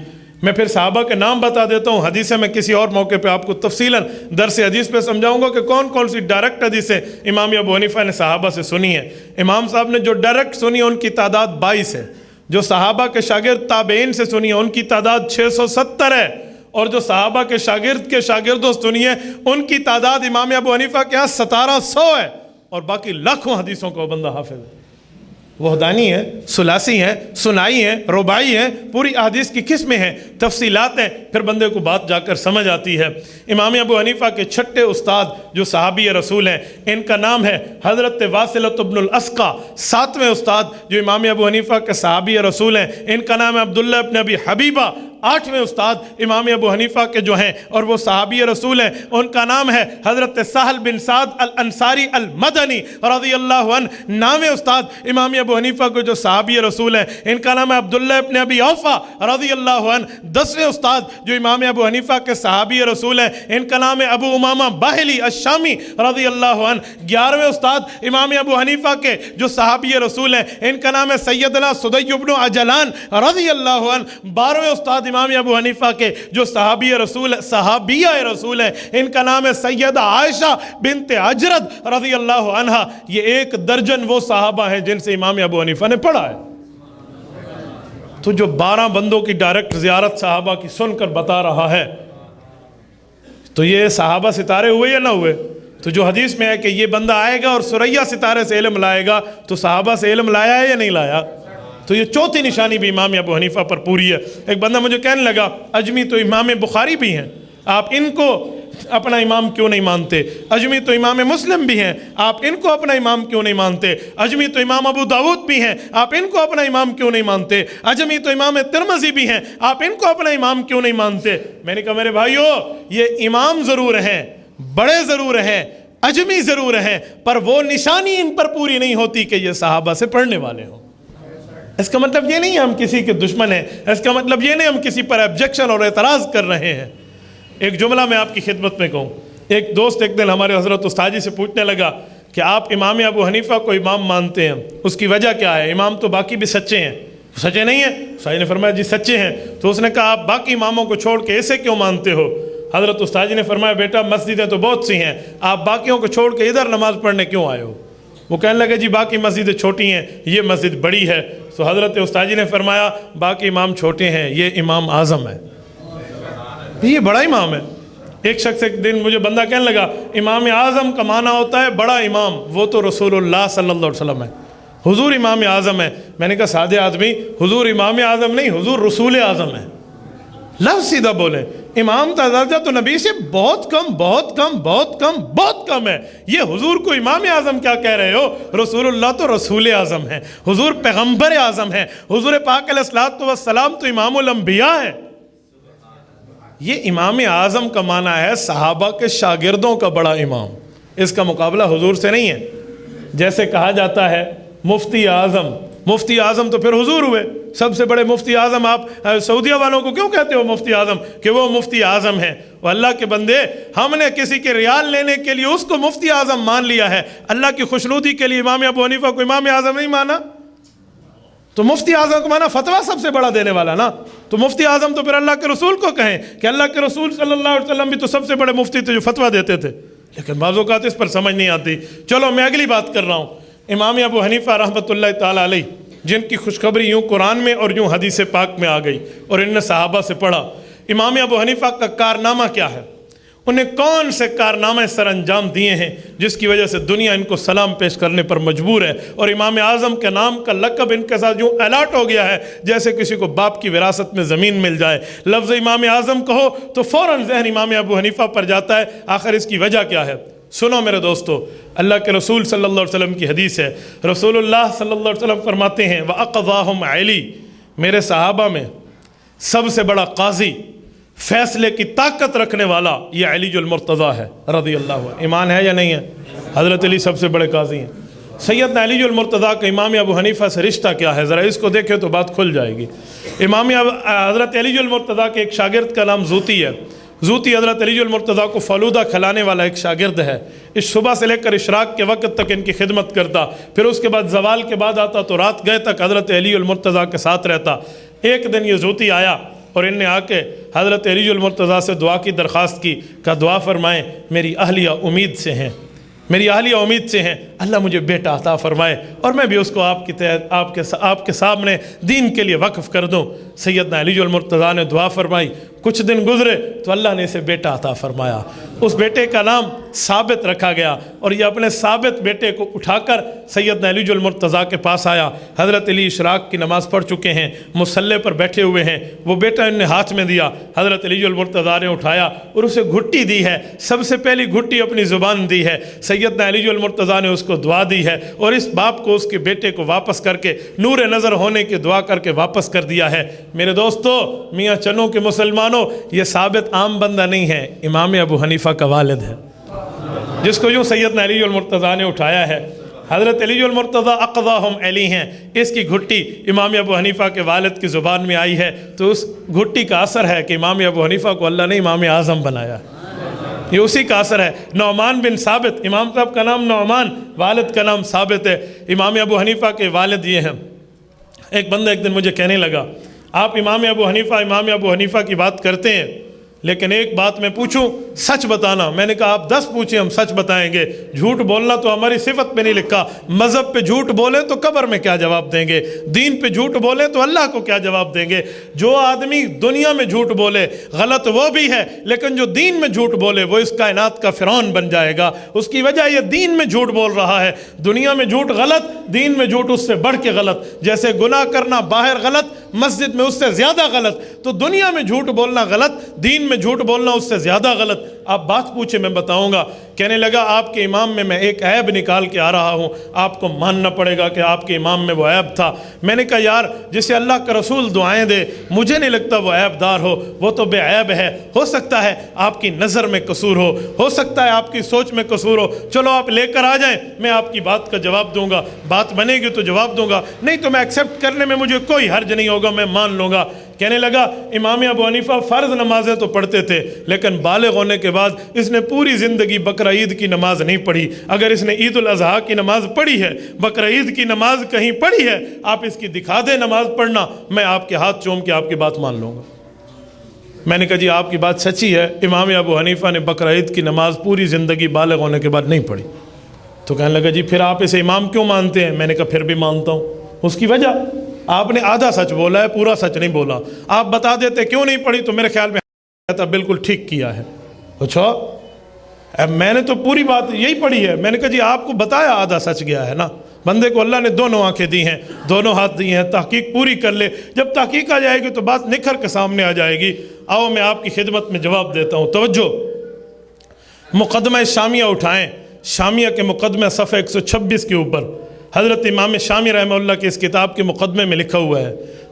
میں پھر صحابہ کے نام بتا دیتا ہوں. حدیثیں میں کسی اور موقع پہ آپ کو تفصیلاً درس حدیث پہ سمجھاؤں گا کہ کون کون سی ڈائریکٹ حدیثیں امام ابو حنیفہ نے صحابہ سے سنی ہیں. امام صاحب نے جو ڈائریکٹ سنی ہے ان کی تعداد 22 ہے. جو صحابہ کے شاگرد تابعین سے سنی ہے ان کی تعداد 670 ہے. اور جو صحابہ کے شاگرد کے شاگردوں سے سنی ہے ان کی تعداد امام ابو حنیفہ کے ہاں 1700 ہے. اور باقی لاکھوں حدیثوں کا وہ بندہ حافظ ہے. وحدانی ہیں، ثلاثی ہیں، ثنائی ہیں، رباعی ہیں، پوری احادیث کی قسمیں ہیں، تفصیلات ہیں. پھر بندے کو بات جا کر سمجھ آتی ہے. امام ابو حنیفہ کے چھٹے استاد جو صحابی رسول ہیں ان کا نام ہے حضرت واصلۃ بن الاسقا. 7ویں استاد جو امام ابو حنیفہ کے صحابی رسول ہیں ان کا نام ہے عبداللہ ابن ابی حبیبہ. 8ویں استاد امام ابو حنیفہ کے جو ہیں اور وہ صحابی رسول ہیں ان کا نام ہے حضرت سہل بن سعد الانصاری المدنی رضی اللہ عنہ. 9ویں استاد امام ابو حنیفہ کو جو صحابی رسول ہیں ان کا نام ہے عبداللہ ابن ابی اوفا رضی اللہ عنہ. 10ویں استاد جو امام ابو حنیفہ کے صحابی رسول ہیں ان کا نام ہے ابو امامہ باہلی الشامی رضی اللہ عنہ. 11ویں استاد امام ابو حنیفہ کے جو صحابی رسول ہیں ان کا نام ہے سیدنا صدی بن عجلان رضی اللہ عنہ. 12ویں استاد امام ابو حنیفہ کے جو صحابیہ رسول ہیں ان کا نام ہے سیدہ عائشہ بنت اجرد رضی اللہ عنہ. یہ 1 درجن وہ صحابہ ہیں جن سے امام ابو حنیفہ نے پڑھا ہے. تو جو 12 بندوں کی ڈائریکٹ زیارت صحابہ کی سن کر بتا رہا ہے تو یہ صحابہ ستارے ہوئے یا نہ ہوئے؟ تو جو حدیث میں ہے کہ یہ بندہ آئے گا اور ثریا ستارے سے علم لائے گا، تو صحابہ سے علم لایا ہے یا نہیں لایا؟ تو یہ چوتھی نشانی بھی امام ابو حنیفہ پر پوری ہے. ایک بندہ مجھے کہنے لگا اجمی تو امام بخاری بھی ہیں، آپ ان کو اپنا امام کیوں نہیں مانتے؟ اجمی تو امام مسلم بھی ہیں، آپ ان کو اپنا امام کیوں نہیں مانتے؟ اجمی تو امام ابو داود بھی ہیں، آپ ان کو اپنا امام کیوں نہیں مانتے؟ اجمی تو امام ترمذی بھی ہیں، آپ ان کو اپنا امام کیوں نہیں مانتے؟ میں نے کہا میرے بھائیو، یہ امام ضرور ہیں، بڑے ضرور ہیں، اجمی ضرور ہیں، پر وہ نشانی ان پر پوری نہیں ہوتی کہ یہ صحابہ سے پڑھنے والے ہوں. اس کا مطلب یہ نہیں ہے ہم کسی کے دشمن ہیں، اس کا مطلب یہ نہیں ہم کسی پر ابجیکشن اور اعتراض کر رہے ہیں. ایک جملہ میں آپ کی خدمت میں کہوں. ایک دوست ایک دن ہمارے حضرت استاد جی سے پوچھنے لگا کہ آپ امام ابو حنیفہ کو امام مانتے ہیں، اس کی وجہ کیا ہے؟ امام تو باقی بھی سچے ہیں. سچے نہیں ہیں؟ استاد نے فرمایا جی سچے ہیں. تو اس نے کہا آپ باقی اماموں کو چھوڑ کے اسے کیوں مانتے ہو؟ حضرت استاد جی نے فرمایا بیٹا مسجدیں تو بہت سی ہیں، آپ باقیوں کو چھوڑ کے ادھر نماز پڑھنے کیوں آئے ہو؟ وہ کہنے لگے جی باقی مسجدیں چھوٹی ہیں، یہ مسجد بڑی ہے. تو حضرت استاد جی نے فرمایا باقی امام چھوٹے ہیں، یہ امام اعظم ہے، یہ بڑا امام ہے. ایک شخص ایک دن مجھے بندہ کہنے لگا امام اعظم کا معنی ہوتا ہے بڑا امام، وہ تو رسول اللہ صلی اللہ علیہ وسلم ہے، حضور امام اعظم ہے. میں نے کہا سادے آدمی، حضور امام اعظم نہیں، حضور رسول اعظم ہے. لفظ سیدھا بولیں، امام کا درجہ تو نبی سے بہت کم بہت کم بہت کم بہت کم ہے. یہ حضور کو امام اعظم کیا کہہ رہے ہو؟ رسول اللہ تو رسول اعظم ہے، حضور پیغمبر اعظم ہے، حضور پاک علیہ الصلوۃ والسلام تو امام الانبیاء ہے. یہ امام اعظم کا معنی ہے صحابہ کے شاگردوں کا بڑا امام. اس کا مقابلہ حضور سے نہیں ہے۔ جیسے کہا جاتا ہے مفتی اعظم، مفتی اعظم تو پھر حضور ہوئے، سب سے بڑے مفتی اعظم۔ آپ سعودیہ والوں کو کیوں کہتے ہو مفتی اعظم؟ کہ وہ مفتی اعظم ہیں۔ وہ اللہ کے بندے، ہم نے کسی کے ریال لینے کے لیے اس کو مفتی اعظم مان لیا ہے، اللہ کی خوشنودی کے لیے امام ابو حنیفہ کو امام اعظم نہیں مانا، تو مفتی اعظم کو مانا فتویٰ سب سے بڑا دینے والا نا، تو مفتی اعظم تو پھر اللہ کے رسول کو کہیں کہ اللہ کے رسول صلی اللہ علیہ وسلم بھی تو سب سے بڑے مفتی تھے جو فتویٰ دیتے تھے، لیکن بعض اوقات اس پر سمجھ نہیں آتی۔ چلو میں اگلی بات کر رہا ہوں۔ امام ابو حنیفہ رحمۃ اللہ تعالیٰ علیہ، جن کی خوشخبری یوں قرآن میں اور یوں حدیث پاک میں آ گئی اور ان نے صحابہ سے پڑھا، امام ابو حنیفہ کا کارنامہ کیا ہے؟ انہیں کون سے کارنامے سر انجام دیے ہیں جس کی وجہ سے دنیا ان کو سلام پیش کرنے پر مجبور ہے، اور امام اعظم کے نام کا لقب ان کے ساتھ یوں الاٹ ہو گیا ہے جیسے کسی کو باپ کی وراثت میں زمین مل جائے۔ لفظ امام اعظم کہو تو فوراً ذہن امام ابو حنیفہ پر جاتا ہے۔ آخر اس کی وجہ کیا ہے؟ سنو میرے دوستو، اللہ کے رسول صلی اللہ علیہ وسلم کی حدیث ہے، رسول اللہ صلی اللہ علیہ وسلم فرماتے ہیں وَأَقْضَاهُمْ عَلِي، میرے صحابہ میں سب سے بڑا قاضی، فیصلے کی طاقت رکھنے والا یہ علی المرتضیٰ ہے رضی اللہ عنہ۔ ایمان ہے یا نہیں ہے؟ حضرت علی سب سے بڑے قاضی ہیں۔ سیدنا علی المرتضیٰ کا امام ابو حنیفہ سے رشتہ کیا ہے؟ ذرا اس کو دیکھیں تو بات کھل جائے گی۔ حضرت علی المرتضیٰ کے ایک شاگرد کا نام زوتی ہے۔ زوتی حضرت علی المرتضیٰ کو فلودہ کھلانے والا ایک شاگرد ہے۔ اس صبح سے لے کر اشراق کے وقت تک ان کی خدمت کرتا، پھر اس کے بعد زوال کے بعد آتا تو رات گئے تک حضرت علی المرتضیٰ کے ساتھ رہتا۔ ایک دن یہ زوتی آیا اور ان نے آ کے حضرت علی المرتضیٰ سے دعا کی درخواست کی، کہ دعا فرمائیں میری اہلیہ امید سے ہیں، میری اہلیہ امید سے ہیں، اللہ مجھے بیٹا عطا فرمائے اور میں بھی اس کو آپ کے سامنے دین کے لیے وقف کر دوں۔ سیدنا علی المرتضیٰ نے دعا فرمائی، کچھ دن گزرے تو اللہ نے اسے بیٹا عطا فرمایا۔ اس بیٹے کا نام ثابت رکھا گیا، اور یہ اپنے ثابت بیٹے کو اٹھا کر سیدنا علی المرتضیٰ کے پاس آیا۔ حضرت علی اشراق کی نماز پڑھ چکے ہیں، مصلی پر بیٹھے ہوئے ہیں، وہ بیٹا ان نے ہاتھ میں دیا، حضرت علی المرتضیٰ نے اٹھایا اور اسے گھٹی دی ہے، سب سے پہلی گھٹی اپنی زبان دی ہے۔ سیدنا علی المرتضیٰ نے اس کو دعا دی ہے اور اس باپ کو اس کے بیٹے کو واپس کر کے نور نظر ہونے کی دعا کر کے واپس کر دیا ہے۔ میرے دوستو، میاں چنوں کے مسلمانوں، یہ ثابت عام بندہ نہیں ہے، امام ابو حنیفہ کا والد ہے، جس کو یوں سیدنا علی المرتضیٰ نے اٹھایا ہے۔ حضرت علی المرتضیٰ اقضاہم علی ہیں، اس کی گھٹی امام ابو حنیفہ کے والد کی زبان میں آئی ہے، تو اس گھٹی کا اثر ہے کہ امام ابو حنیفہ کو اللہ نے امام اعظم بنایا، یہ اسی کا اثر ہے۔ نعمان بن ثابت، امام صاحب کا نام نعمان، والد کا نام ثابت ہے، امام ابو حنیفہ کے والد یہ ہیں۔ ایک بندہ ایک دن مجھے کہنے لگا، آپ امام ابو حنیفہ کی بات کرتے ہیں، لیکن ایک بات میں پوچھوں، سچ بتانا۔ میں نے کہا آپ 10 پوچھیں، ہم سچ بتائیں گے، جھوٹ بولنا تو ہماری صفت پہ نہیں لکھا۔ مذہب پہ جھوٹ بولے تو قبر میں کیا جواب دیں گے، دین پہ جھوٹ بولے تو اللہ کو کیا جواب دیں گے۔ جو آدمی دنیا میں جھوٹ بولے غلط وہ بھی ہے، لیکن جو دین میں جھوٹ بولے وہ اس کائنات کا فرعون بن جائے گا۔ اس کی وجہ یہ دین میں جھوٹ بول رہا ہے۔ دنیا میں جھوٹ غلط، دین میں جھوٹ اس سے بڑھ کے غلط۔ جیسے گناہ کرنا باہر غلط، مسجد میں اس سے زیادہ غلط، تو دنیا میں جھوٹ بولنا غلط، دین میں جھوٹ بولنا اس سے زیادہ غلط۔ آپ بات پوچھیں، میں بتاؤں گا۔ کہنے لگا آپ کے امام میں ایک عیب نکال کے آ رہا ہوں، آپ کو ماننا پڑے گا کہ آپ کے امام میں وہ عیب تھا۔ میں نے کہا یار، جسے اللہ کا رسول دعائیں دے، مجھے نہیں لگتا وہ عیب دار ہو، وہ تو بے عیب ہے۔ ہو سکتا ہے آپ کی نظر میں قصور ہو سکتا ہے آپ کی سوچ میں قصور ہو، چلو آپ لے کر آ جائیں، میں آپ کی بات کا جواب دوں گا، بات بنے گی تو جواب دوں گا، نہیں تو میں ایکسیپٹ کرنے میں مجھے کوئی حرج نہیں ہوگا، میں مان لوں گا۔ کہنے لگا امام ابو حنیفہ فرض نمازیں تو پڑھتے تھے، لیکن بالغ ہونے کے بعد اس نے پوری زندگی بقرہ عید کی نماز نہیں پڑھی۔ اگر اس نے عید الاضحیٰ کی نماز پڑھی ہے، بقرہ عید کی نماز کہیں پڑھی ہے، آپ اس کی دکھا دیں نماز پڑھنا، میں آپ کے ہاتھ چوم کے آپ کی بات مان لوں گا۔ میں نے کہا جی آپ کی بات سچی ہے، امام ابو حنیفہ نے بقرہ عید کی نماز پوری زندگی بالغ ہونے کے بعد نہیں پڑھی۔ تو کہنے لگا جی پھر آپ اسے امام کیوں مانتے ہیں؟ میں نے کہا پھر بھی مانتا ہوں۔ اس کی وجہ، آپ نے آدھا سچ بولا ہے، پورا سچ نہیں بولا۔ آپ بتا دیتے کیوں نہیں پڑھی تو میرے خیال میں کہتا بالکل ٹھیک کیا ہے۔ اچھا، میں نے تو پوری بات یہی پڑھی ہے۔ میں نے کہا جی آپ کو بتایا آدھا سچ گیا ہے نا، بندے کو اللہ نے دونوں آنکھیں دی ہیں، دونوں ہاتھ دی ہیں، تحقیق پوری کر لے، جب تحقیق آ جائے گی تو بات نکھر کے سامنے آ جائے گی۔ آؤ میں آپ کی خدمت میں جواب دیتا ہوں، توجہ۔ مقدمہ شامیہ اٹھائیں، شامیہ کے مقدمہ صفحہ 126 کے اوپر حضرت امام شامی رحمہ اللہ کی اس کتاب کے مقدمے میں لکھا ہوا ہے،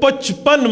55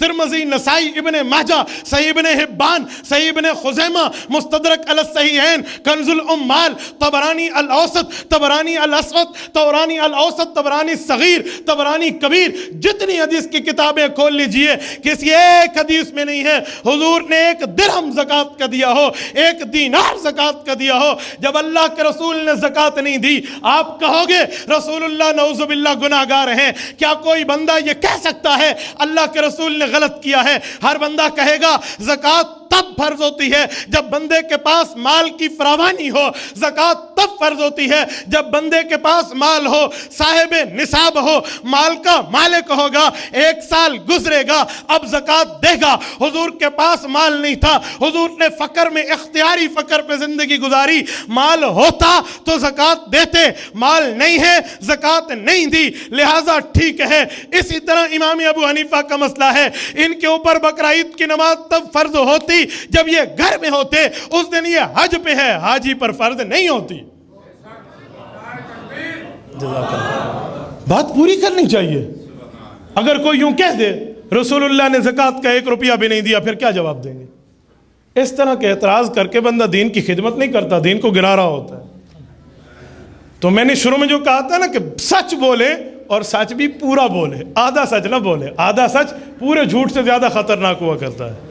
ترمذی، نسائی، ابن ماجہ، صحیح ابن حبان، صحیح ابن خزیمہ، مستدرک علی الصحیحین، کنز الامال، طبرانی الاوسط، طبرانی الاصغر، طبرانی الاوسط، طبرانی صغیر، طبرانی کبیر، جتنی حدیث کی کتابیں کھول لیجئے، کسی ایک حدیث میں نہیں ہے حضور نے ایک درہم زکوٰۃ کا دیا ہو، ایک دینار زکوٰۃ کا دیا ہو۔ جب اللہ کے رسول نے زکوٰۃ نہیں دی، آپ کہو گے رسول اللہ نعوذ باللہ گناہگار ہیں؟ کیا کوئی بندہ یہ کہہ سکتا ہے اللہ کے رسول نے غلط کیا ہے؟ ہر بندہ کہے گا زکوٰۃ تب فرض ہوتی ہے جب بندے کے پاس مال کی فراوانی ہو، زکوٰۃ تب فرض ہوتی ہے جب بندے کے پاس مال ہو، صاحب نصاب ہو، مال کا مالک ہوگا، ایک سال گزرے گا اب زکوٰۃ دے گا۔ حضور کے پاس مال نہیں تھا، حضور نے فقر میں اختیاری فقر پہ زندگی گزاری، مال ہوتا تو زکوٰۃ دیتے، مال نہیں ہے زکوٰۃ نہیں دی، لہٰذا ٹھیک ہے۔ اسی طرح امام ابو حنیفہ کا مسئلہ ہے، ان کے اوپر بقرہ عید کی نماز تب فرض ہوتی جب یہ گھر میں ہوتے، اس دن یہ حج پہ ہے، حاجی پر فرض نہیں ہوتی۔ جزاک اللہ، بات پوری کرنی چاہیے۔ اگر کوئی یوں کہہ دے رسول اللہ نے زکوٰۃ کا 1 روپیہ بھی نہیں دیا، پھر کیا جواب دیں گے؟ اس طرح کے اعتراض کر کے بندہ دین کی خدمت نہیں کرتا، دین کو گرا رہا ہوتا ہے۔ تو میں نے شروع میں جو کہا تھا نا کہ سچ بولے اور سچ بھی پورا بولے، آدھا سچ نہ بولے، آدھا سچ پورے جھوٹ سے زیادہ خطرناک ہوا کرتا ہے۔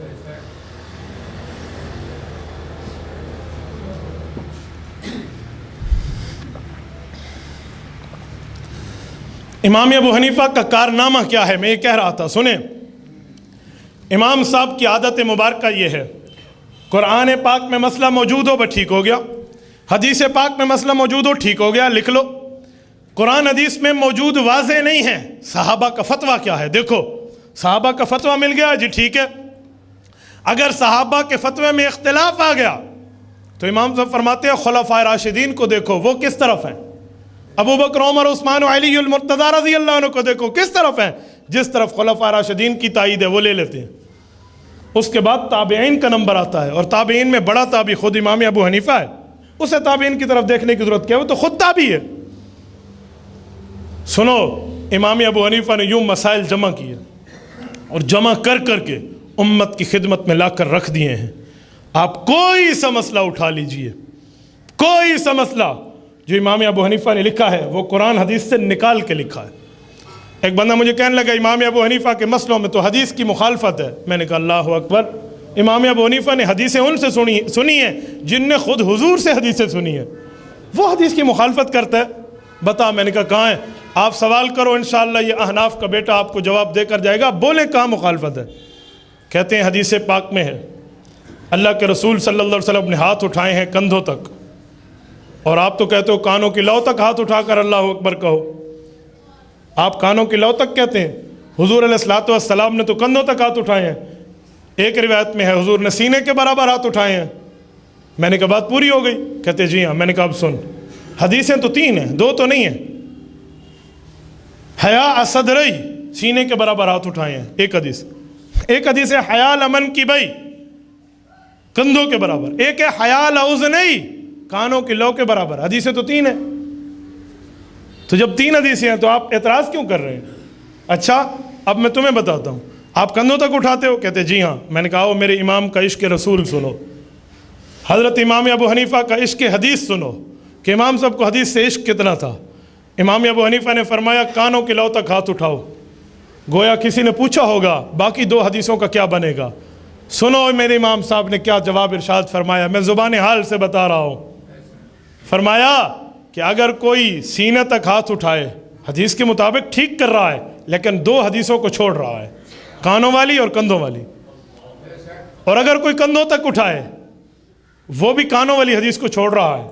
امام ابو حنیفہ کا کارنامہ کیا ہے؟ میں یہ کہہ رہا تھا، سنیں۔ امام صاحب کی عادت مبارکہ یہ ہے، قرآن پاک میں مسئلہ موجود ہو بس ٹھیک ہو گیا، حدیث پاک میں مسئلہ موجود ہو ٹھیک ہو گیا، لکھ لو۔ قرآن حدیث میں موجود واضح نہیں ہے، صحابہ کا فتویٰ کیا ہے دیکھو، صحابہ کا فتویٰ مل گیا جی ٹھیک ہے۔ اگر صحابہ کے فتوے میں اختلاف آ گیا تو امام صاحب فرماتے ہیں خلفائے راشدین کو دیکھو وہ کس طرف ہیں، ابو بکر، عمر، عثمان و علی المرتضیٰ رضی اللہ عنہ کو دیکھو کس طرف ہیں، جس طرف خلفائے راشدین کی تائید ہے وہ لے لیتے ہیں۔ اس کے بعد تابعین کا نمبر آتا ہے، اور تابعین میں بڑا تابعی خود امام ابو حنیفہ ہے، اسے تابعین کی طرف دیکھنے کی ضرورت کیا ہے، وہ تو خود تابعی ہے۔ سنو، امام ابو حنیفہ نے یوں مسائل جمع کیے اور جمع کر کر کے امت کی خدمت میں لا کر رکھ دیے ہیں۔ آپ کوئی سا مسئلہ اٹھا لیجئے، کوئی سا مسئلہ جو امام ابو حنیفہ نے لکھا ہے وہ قرآن حدیث سے نکال کے لکھا ہے۔ ایک بندہ مجھے کہنے لگا امام ابو حنیفہ کے مسئلوں میں تو حدیث کی مخالفت ہے، میں نے کہا اللہ اکبر، امام ابو حنیفہ نے حدیثیں ان سے سنی ہیں جن نے خود حضور سے حدیثیں سنی ہیں، وہ حدیث کی مخالفت کرتا ہے، بتا۔ میں نے کہا کہاں ہے؟ آپ سوال کرو، انشاءاللہ یہ احناف کا بیٹا آپ کو جواب دے کر جائے گا، بولیں کہاں مخالفت ہے۔ کہتے ہیں حدیث پاک میں ہے اللہ کے رسول صلی اللہ علیہ وسلم نے ہاتھ اٹھائے ہیں کندھوں تک، اور آپ تو کہتے ہو کانوں کی لو تک ہاتھ اٹھا کر اللہ اکبر کہو۔ آپ کانوں کی لو تک کہتے ہیں، حضور علیہ الصلوۃ والسلام نے تو کندھوں تک ہاتھ اٹھائے ہیں۔ ایک روایت میں ہے حضور نے سینے کے برابر ہاتھ اٹھائے ہیں۔ میں نے کہا بات پوری ہو گئی؟ کہتے جی ہاں۔ میں نے کہا اب سن، حدیثیں تو 3 ہیں، 2 تو نہیں ہیں۔ حیا صدرئی، سینے کے برابر ہاتھ اٹھائے ہیں، ایک حدیث ہے حیا لمن کی بئی، کندھوں کے برابر، ایک ہے حیا لأذنئی، کانوں کی لو کے برابر۔ حدیثیں تو 3 ہیں، تو جب 3 حدیثیں ہیں تو آپ اعتراض کیوں کر رہے ہیں؟ اچھا اب میں تمہیں بتاتا ہوں، آپ کندھوں تک اٹھاتے ہو؟ کہتے جی ہاں۔ میں نے کہا میرے امام کا عشق رسول سنو، حضرت امام ابو حنیفہ کا عشق حدیث سنو کہ امام صاحب کو حدیث سے عشق کتنا تھا۔ امام ابو حنیفہ نے فرمایا کانوں کی لو تک ہاتھ اٹھاؤ۔ گویا کسی نے پوچھا ہوگا باقی 2 حدیثوں کا کیا بنے گا؟ سنو میرے امام صاحب نے کیا جواب ارشاد فرمایا، میں زبان حال سے بتا رہا ہوں۔ فرمایا کہ اگر کوئی سینے تک ہاتھ اٹھائے حدیث کے مطابق ٹھیک کر رہا ہے، لیکن 2 حدیثوں کو چھوڑ رہا ہے، کانوں والی اور کندھوں والی، اور اگر کوئی کندھوں تک اٹھائے وہ بھی کانوں والی حدیث کو چھوڑ رہا ہے۔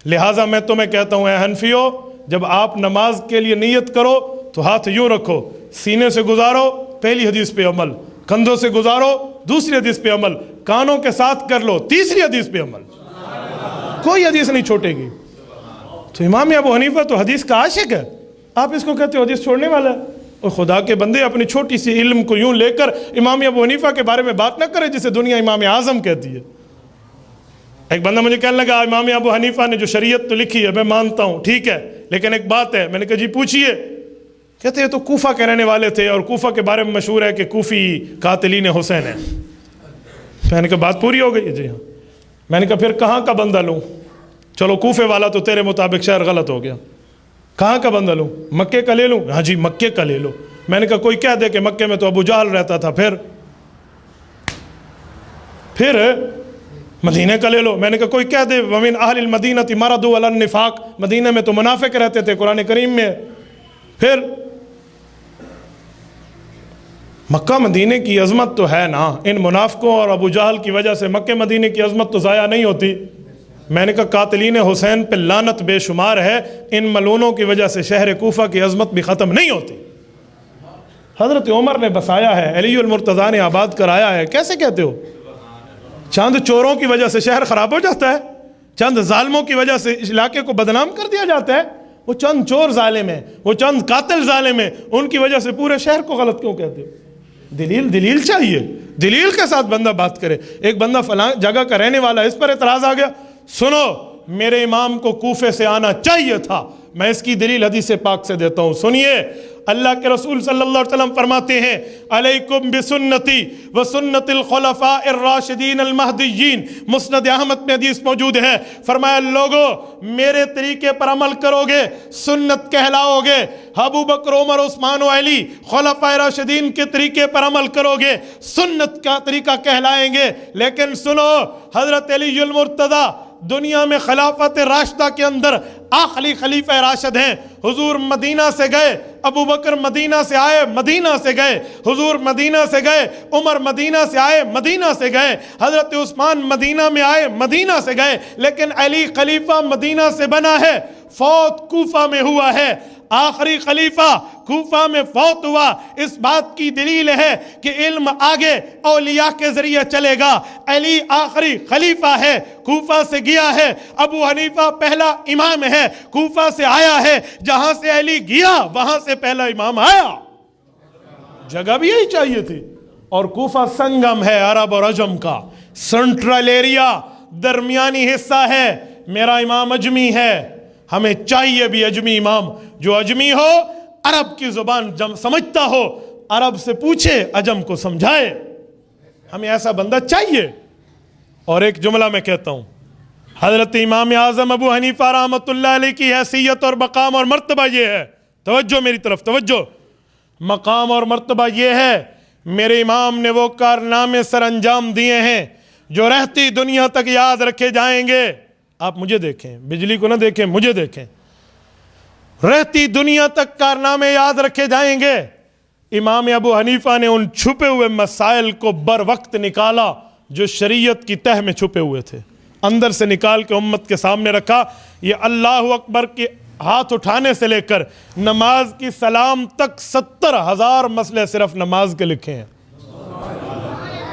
لہٰذا میں تمہیں کہتا ہوں اے حنفیو، جب آپ نماز کے لیے نیت کرو تو ہاتھ یوں رکھو، سینے سے گزارو پہلی حدیث پہ عمل، کندھوں سے گزارو دوسری حدیث پہ عمل، کانوں کے ساتھ کر لو تیسری حدیث پہ عمل، کوئی حدیث نہیں چھوٹے گی۔ تو امام ابو حنیفہ تو حدیث کا عاشق ہے، آپ اس کو کہتے ہو حدیث چھوڑنے والا ہے؟ اور خدا کے بندے اپنی چھوٹی سی علم کو یوں لے کر امام ابو حنیفہ کے بارے میں بات نہ کرے جسے دنیا امام اعظم کہتی ہے۔ ایک بندہ مجھے کہنے لگا امام ابو حنیفہ نے جو شریعت تو لکھی ہے میں مانتا ہوں ٹھیک ہے، لیکن ایک بات ہے۔ میں نے کہا جی پوچھئے۔ کہتے ہیں یہ تو کوفہ کے رہنے والے تھے اور کوفہ کے بارے میں مشہور ہے کہ کوفی قاتلین حسین ہیں۔ میں نے کہا بات پوری ہو گئی؟ جی ہاں۔ میں نے کہا پھر کہاں کا بندہ لوں؟ چلو کوفے والا تو تیرے مطابق شہر غلط ہو گیا، کہاں کا بندہ لوں؟ مکے کا لے لوں؟ ہاں جی مکے کا لے لو۔ میں نے کہا کوئی کہہ دے کہ مکے میں تو ابو جہل رہتا تھا، پھر مدینہ کا لے لو۔ میں نے کہا کوئی کہہ دے ومن اہل المدینہ مردوا علی النفاق، مدینہ میں تو منافق رہتے تھے، قرآن کریم میں۔ پھر مکہ مدینے کی عظمت تو ہے نا، ان منافقوں اور ابو جہل کی وجہ سے مکہ مدینے کی عظمت تو ضائع نہیں ہوتی۔ میں نے کہا قاتلین حسین پہ لعنت بے شمار ہے، ان ملعونوں کی وجہ سے شہر کوفہ کی عظمت بھی ختم نہیں ہوتی۔ حضرت عمر نے بسایا ہے، علی المرتضیٰ نے آباد کرایا ہے، کیسے کہتے ہو؟ چند چوروں کی وجہ سے شہر خراب ہو جاتا ہے، چند ظالموں کی وجہ سے علاقے کو بدنام کر دیا جاتا ہے؟ وہ چند چور ظالم ہیں، وہ چند قاتل ظالم ہیں، ان کی وجہ سے پورے شہر کو غلط کیوں کہتے ہو؟ دلیل چاہیے، دلیل کے ساتھ بندہ بات کرے۔ ایک بندہ فلاں جگہ کا رہنے والا، اس پر اعتراض آ گیا، سنو میرے امام کو کوفے سے آنا چاہیے تھا، میں اس کی دلیل حدیث پاک سے دیتا ہوں، سنیے۔ اللہ کے رسول صلی اللہ علیہ وسلم فرماتے ہیں علیکم بسنتی وسنت الخلفاء الراشدین المہدیین، مسند احمد میں حدیث موجود ہے، فرمایا لوگو میرے طریقے پر عمل کرو گے سنت کہلاؤ گے، ابو بکر عمر عثمان و علی خلفاء راشدین کے طریقے پر عمل کرو گے سنت کا طریقہ کہلائیں گے۔ لیکن سنو حضرت علی المرتضیٰ دنیا میں خلافت راشدہ کے اندر آخری خلیفہ راشد ہیں، حضور مدینہ سے گئے، ابو بکر مدینہ سے آئے، مدینہ سے گئے، حضور مدینہ سے گئے، عمر مدینہ سے آئے، مدینہ سے گئے، حضرت عثمان مدینہ میں آئے، مدینہ سے گئے، لیکن علی خلیفہ مدینہ سے بنا ہے، فوت کوفہ میں ہوا ہے، آخری خلیفہ کوفہ میں فوت ہوا۔ اس بات کی دلیل ہے کہ علم آگے اولیاء کے ذریعے چلے گا۔ علی آخری خلیفہ ہے، کوفہ سے گیا ہے۔ ابو حنیفہ پہلا امام ہے، کوفہ سے آیا ہے۔ جہاں سے علی گیا وہاں سے پہلا امام آیا۔ جگہ بھی یہی چاہیے تھی۔ اور کوفہ سنگم ہے عرب اور عجم کا، سنٹرل ایریا، درمیانی حصہ ہے۔ میرا امام اجمی ہے، ہمیں چاہیے بھی اجمی امام، جو اجمی ہو، عرب کی زبان سمجھتا ہو، عرب سے پوچھے، عجم کو سمجھائے، ہمیں ایسا بندہ چاہیے۔ اور ایک جملہ میں کہتا ہوں، حضرت امام اعظم ابو حنیفہ رحمۃ اللہ علیہ کی حیثیت اور مقام اور مرتبہ یہ ہے، توجہ میری طرف توجہ، مقام اور مرتبہ یہ ہے، میرے امام نے وہ کارنامے سر انجام دیے ہیں جو رہتی دنیا تک یاد رکھے جائیں گے۔ آپ مجھے دیکھیں، بجلی کو نہ دیکھیں، مجھے دیکھیں، رہتی دنیا تک کارنامے یاد رکھے جائیں گے۔ امام ابو حنیفہ نے ان چھپے ہوئے مسائل کو بر وقت نکالا جو شریعت کی تہ میں چھپے ہوئے تھے، اندر سے نکال کے امت کے سامنے رکھا۔ یہ اللہ اکبر کے ہاتھ اٹھانے سے لے کر نماز کی سلام تک 70,000 مسئلے صرف نماز کے لکھے ہیں۔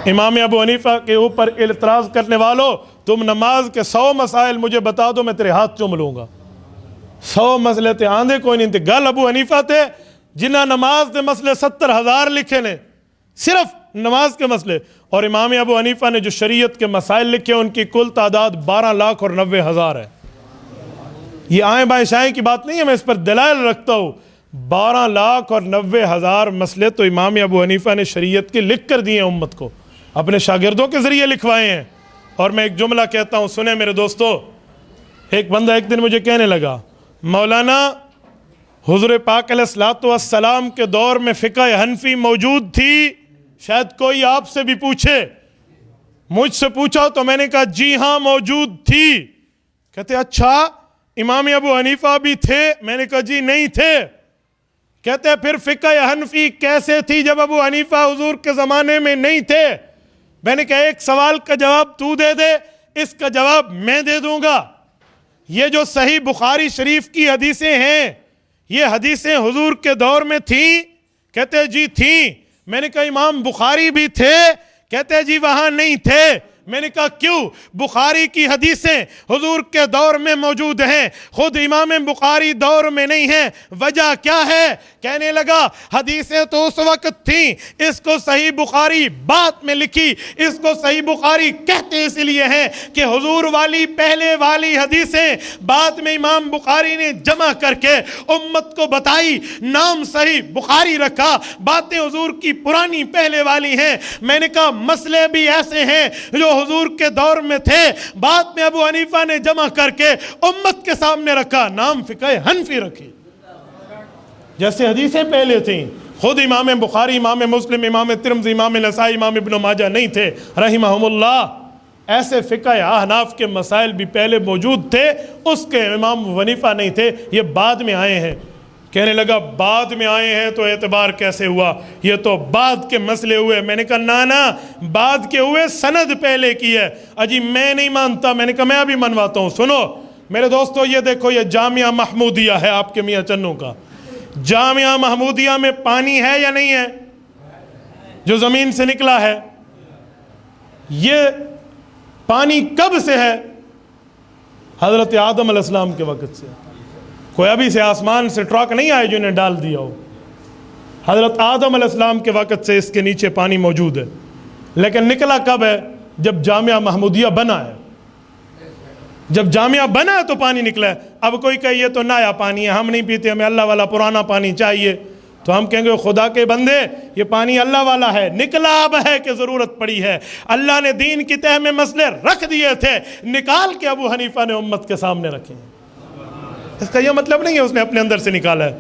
امام ابو حنیفہ کے اوپر اعتراض کرنے والوں، تم نماز کے 100 مسائل مجھے بتا دو، میں تیرے ہاتھ چوم لوں گا۔ 100 مسئلے تے آندھے کوئی نہیں تھے، گل ابو حنیفہ تھے جنہاں نماز دے مسئلے 70,000 لکھے نے، صرف نماز کے مسئلے۔ اور امام ابو حنیفہ نے جو شریعت کے مسائل لکھے ان کی کل تعداد 12,90,000 ہے۔ یہ آئیں بائیں شائیں کی بات نہیں ہے، میں اس پر دلائل رکھتا ہوں۔ 12,90,000 مسئلے تو امام ابو حنیفہ نے شریعت کے لکھ کر دیے ہیں امت کو، اپنے شاگردوں کے ذریعے لکھوائے ہیں۔ اور میں ایک جملہ کہتا ہوں، سنیں میرے دوستو، ایک بندہ ایک دن مجھے کہنے لگا، مولانا حضور پاک علیہ الصلوۃ والسلام کے دور میں فقہ حنفی موجود تھی، شاید کوئی آپ سے بھی پوچھے۔ مجھ سے پوچھا تو میں نے کہا جی ہاں موجود تھی۔ کہتے اچھا امام ابو حنیفہ بھی تھے؟ میں نے کہا جی نہیں تھے۔ کہتے پھر فقہ حنفی کیسے تھی جب ابو حنیفہ حضور کے زمانے میں نہیں تھے؟ میں نے کہا ایک سوال کا جواب تو دے دے، اس کا جواب میں دے دوں گا۔ یہ جو صحیح بخاری شریف کی حدیثیں ہیں، یہ حدیثیں حضور کے دور میں تھیں؟ کہتے جی تھیں۔ میں نے کہا امام بخاری بھی تھے؟ کہتے جی وہاں نہیں تھے۔ میں نے کہا کیوں؟ بخاری کی حدیثیں حضور کے دور میں موجود ہیں، خود امام بخاری دور میں نہیں ہیں، وجہ کیا ہے؟ کہنے لگا حدیثیں تو اس وقت تھیں، اس کو صحیح بخاری بعد میں لکھی، اس کو صحیح بخاری کہتے اس لیے ہیں کہ حضور والی پہلے والی حدیثیں بعد میں امام بخاری نے جمع کر کے امت کو بتائی، نام صحیح بخاری رکھا، باتیں حضور کی پرانی پہلے والی ہیں۔ میں نے کہا مسئلے بھی ایسے ہیں جو حضور کے دور میں تھے، بعد میں ابو حنیفہ نے جمع کر کے امت کے سامنے رکھا، نام فقہ حنفی رکھی۔ جیسے حدیثیں پہلے تھیں، خود امام بخاری، امام مسلم، امام ترمذی، امام نسائی، امام ابن ماجہ نہیں تھے رحمہم اللہ، ایسے فقہ احناف کے مسائل بھی پہلے موجود تھے، اس کے امام ابو حنیفہ نہیں تھے، یہ بعد میں آئے ہیں۔ کہنے لگا بعد میں آئے ہیں تو اعتبار کیسے ہوا؟ یہ تو بعد کے مسئلے ہوئے۔ میں نے کہا نانا، بعد کے ہوئے، سند پہلے کی ہے۔ اجی میں نہیں مانتا۔ میں نے کہا میں ابھی منواتا ہوں، سنو میرے دوستو، یہ دیکھو، یہ جامعہ محمودیہ ہے آپ کے میاں چنو کا۔ جامعہ محمودیہ میں پانی ہے یا نہیں ہے جو زمین سے نکلا ہے؟ یہ پانی کب سے ہے؟ حضرت آدم علیہ السلام کے وقت سے۔ کوئی ابھی سے آسمان سے ٹرک نہیں آئے جو انہیں ڈال دیا ہو۔ حضرت آدم علیہ السلام کے وقت سے اس کے نیچے پانی موجود ہے، لیکن نکلا کب ہے؟ جب جامعہ محمودیہ بنا ہے۔ جب جامعہ بنا ہے تو پانی نکلا ہے۔ اب کوئی کہے یہ تو نیا پانی ہے، ہم نہیں پیتے، ہمیں اللہ والا پرانا پانی چاہیے، تو ہم کہیں گے خدا کے بندے یہ پانی اللہ والا ہے، نکلا اب ہے کہ ضرورت پڑی ہے۔ اللہ نے دین کی تہ میں مسئلے رکھ دیے تھے، نکال کے ابو حنیفہ نے امت کے سامنے رکھے ہیں۔ اس کا یہ مطلب نہیں ہے اس نے اپنے اندر سے نکالا ہے،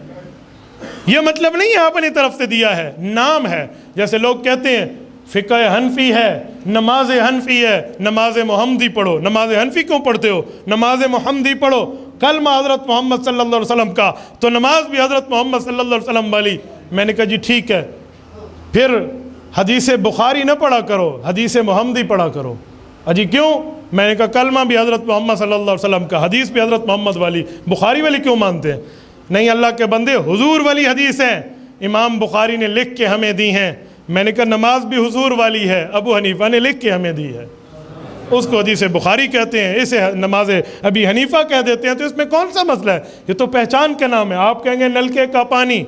یہ مطلب نہیں ہے اپنی طرف سے دیا ہے، نام ہے۔ جیسے لوگ کہتے ہیں فقہ حنفی ہے، نماز حنفی ہے، نماز محمدی پڑھو۔ نماز حنفی کیوں پڑھتے ہو؟ نماز محمدی پڑھو، کلمہ حضرت محمد صلی اللہ علیہ وسلم کا، تو نماز بھی حضرت محمد صلی اللہ علیہ وسلم والی۔ میں نے کہا جی ٹھیک ہے، پھر حدیث بخاری نہ پڑھا کرو، حدیث محمدی پڑھا کرو۔ اجی کیوں؟ میں نے کہا کلمہ بھی حضرت محمد صلی اللہ علیہ وسلم کا، حدیث بھی حضرت محمد والی، بخاری والی کیوں مانتے ہیں؟ نہیں اللہ کے بندے، حضور والی حدیث ہیں، امام بخاری نے لکھ کے ہمیں دی ہیں۔ میں نے کہا نماز بھی حضور والی ہے، ابو حنیفہ نے لکھ کے ہمیں دی ہے، اس کو حدیث بخاری کہتے ہیں، اسے نماز ابی حنیفہ کہہ دیتے ہیں، تو اس میں کون سا مسئلہ ہے؟ یہ تو پہچان کا نام ہے۔ آپ کہیں گے نلکے کا پانی،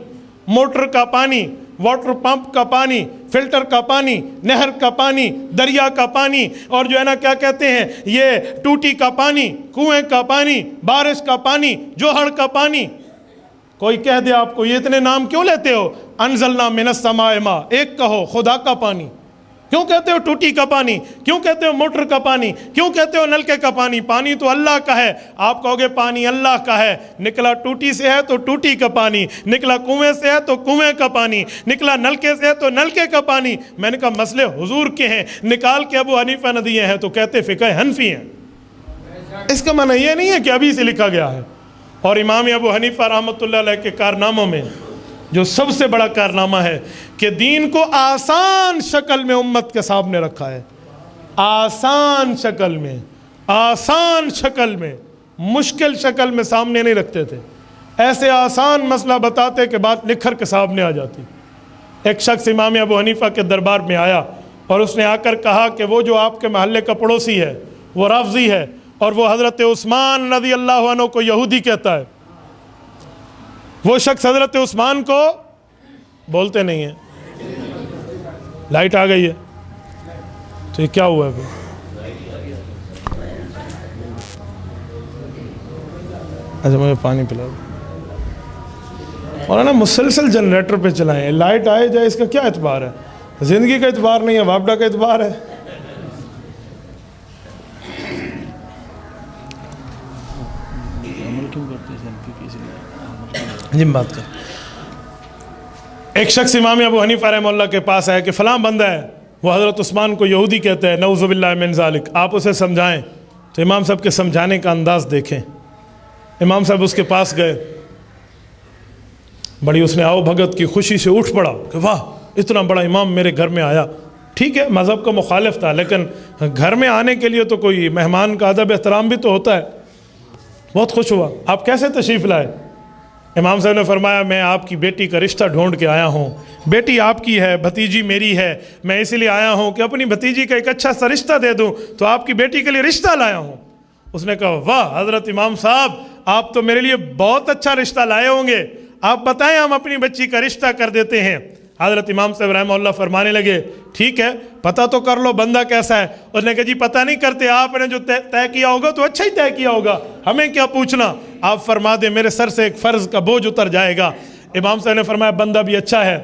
موٹر کا پانی، واٹر پمپ کا پانی، فلٹر کا پانی، نہر کا پانی، دریا کا پانی، اور جو ہے نا کیا کہتے ہیں یہ ٹوٹی کا پانی، کنویں کا پانی، بارش کا پانی، جوہر کا پانی۔ کوئی کہہ دے آپ کو یہ اتنے نام کیوں لیتے ہو؟ انزلنا من السماء ماء، ایک کہو خدا کا پانی، کیوں کہتے ہو ٹوٹی کا پانی؟ کیوں کہتے ہو موٹر کا پانی؟ کیوں کہتے ہو نلکے کا پانی؟ پانی تو اللہ کا ہے۔ آپ کہو گے پانی اللہ کا ہے، نکلا ٹوٹی سے ہے تو ٹوٹی کا پانی، نکلا کنویں سے ہے تو کنویں کا پانی، نکلا نلکے سے ہے تو نلکے کا پانی۔ میں نے کہا مسئلے حضور کے ہیں، نکال کے ابو حنیفہ نے دیے ہیں تو کہتے فقہ حنفی ہیں۔ اس کا معنی یہ نہیں ہے کہ ابھی سے لکھا گیا ہے۔ اور امام ابو حنیفہ رحمۃ اللہ علیہ کے کارناموں میں جو سب سے بڑا کارنامہ ہے کہ دین کو آسان شکل میں امت کے سامنے رکھا ہے، آسان شکل میں، آسان شکل میں، مشکل شکل میں سامنے نہیں رکھتے تھے۔ ایسے آسان مسئلہ بتاتے کہ بات نکھر کے سامنے آ جاتی۔ ایک شخص امام ابو حنیفہ کے دربار میں آیا اور اس نے آ کر کہا کہ وہ جو آپ کے محلے کا پڑوسی ہے وہ رافضی ہے، اور وہ حضرت عثمان رضی اللہ عنہ کو یہودی کہتا ہے۔ وہ شخص حضرت عثمان کو بولتے نہیں ہیں۔ لائٹ آ گئی ہے تو یہ کیا ہوا ہے پھر؟ اچھا مجھے پانی پلا دو، اور نا مسلسل جنریٹر پہ چلائیں، لائٹ آئے جائے اس کا کیا اعتبار ہے؟ زندگی کا اعتبار نہیں ہے، وابڈا کا اعتبار ہے۔ جی بات کر، ایک شخص امام ابو حنیفہ رحمہ اللہ کے پاس آیا کہ فلاں بندہ ہے وہ حضرت عثمان کو یہودی کہتے ہیں، نعوذ باللہ من ذالک، آپ اسے سمجھائیں۔ تو امام صاحب کے سمجھانے کا انداز دیکھیں۔ امام صاحب اس کے پاس گئے، بڑی اس نے آؤ بھگت کی خوشی سے اٹھ پڑا کہ واہ اتنا بڑا امام میرے گھر میں آیا۔ ٹھیک ہے مذہب کا مخالف تھا، لیکن گھر میں آنے کے لیے تو کوئی مہمان کا ادب احترام بھی تو ہوتا ہے۔ بہت خوش ہوا۔ آپ کیسے تشریف لائے؟ امام صاحب نے فرمایا میں آپ کی بیٹی کا رشتہ ڈھونڈ کے آیا ہوں، بیٹی آپ کی ہے، بھتیجی میری ہے، میں اسی لیے آیا ہوں کہ اپنی بھتیجی کا ایک اچھا سا رشتہ دے دوں، تو آپ کی بیٹی کے لیے رشتہ لایا ہوں۔ اس نے کہا واہ حضرت امام صاحب، آپ تو میرے لیے بہت اچھا رشتہ لائے ہوں گے، آپ بتائیں ہم اپنی بچی کا رشتہ کر دیتے ہیں۔ حضرت امام صاحب رحمہ اللہ فرمانے لگے ٹھیک ہے پتہ تو کر لو بندہ کیسا ہے۔ اس نے کہا جی پتہ نہیں کرتے، آپ نے جو طے کیا ہوگا تو اچھا ہی طے کیا ہوگا، ہمیں کیا پوچھنا، آپ فرما دیں میرے سر سے ایک فرض کا بوجھ اتر جائے گا۔ امام صاحب نے فرمایا بندہ بھی اچھا ہے،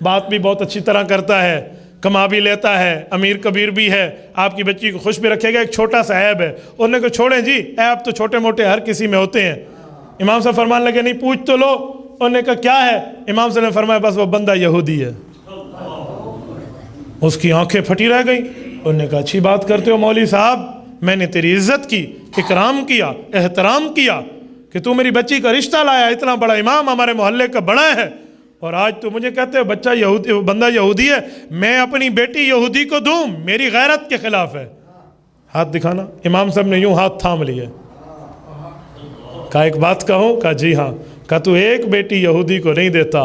بات بھی بہت اچھی طرح کرتا ہے، کما بھی لیتا ہے، امیر کبیر بھی ہے، آپ کی بچی کو خوش بھی رکھے گا، ایک چھوٹا سا عیب ہے۔ انہوں نے کہا چھوڑیں جی، عیب تو چھوٹے موٹے ہر کسی میں ہوتے ہیں۔ امام صاحب فرمانے لگے نہیں پوچھ تو لو۔ انہوں نے کہا کیا ہے؟ امام صاحب نے فرمایا بس وہ بندہ یہودی ہے۔ اس کی آنکھیں پھٹی رہ گئیں۔ انہوں نے کہا اچھی بات کرتے ہو مولوی صاحب، میں نے تیری عزت کی، اکرام کیا، احترام کیا کہ تو میری بچی کا رشتہ لایا، اتنا بڑا امام ہمارے محلے کا بڑا ہے، اور آج تو مجھے کہتے ہو بچہ یہودی، بندہ یہودی ہے، میں اپنی بیٹی یہودی کو دوں، میری غیرت کے خلاف ہے۔ ہاتھ دکھانا۔ امام صاحب نے یوں ہاتھ تھام لیے، کہا ایک بات کہوں؟ کہا جی ہاں۔ کہا تو ایک بیٹی یہودی کو نہیں دیتا،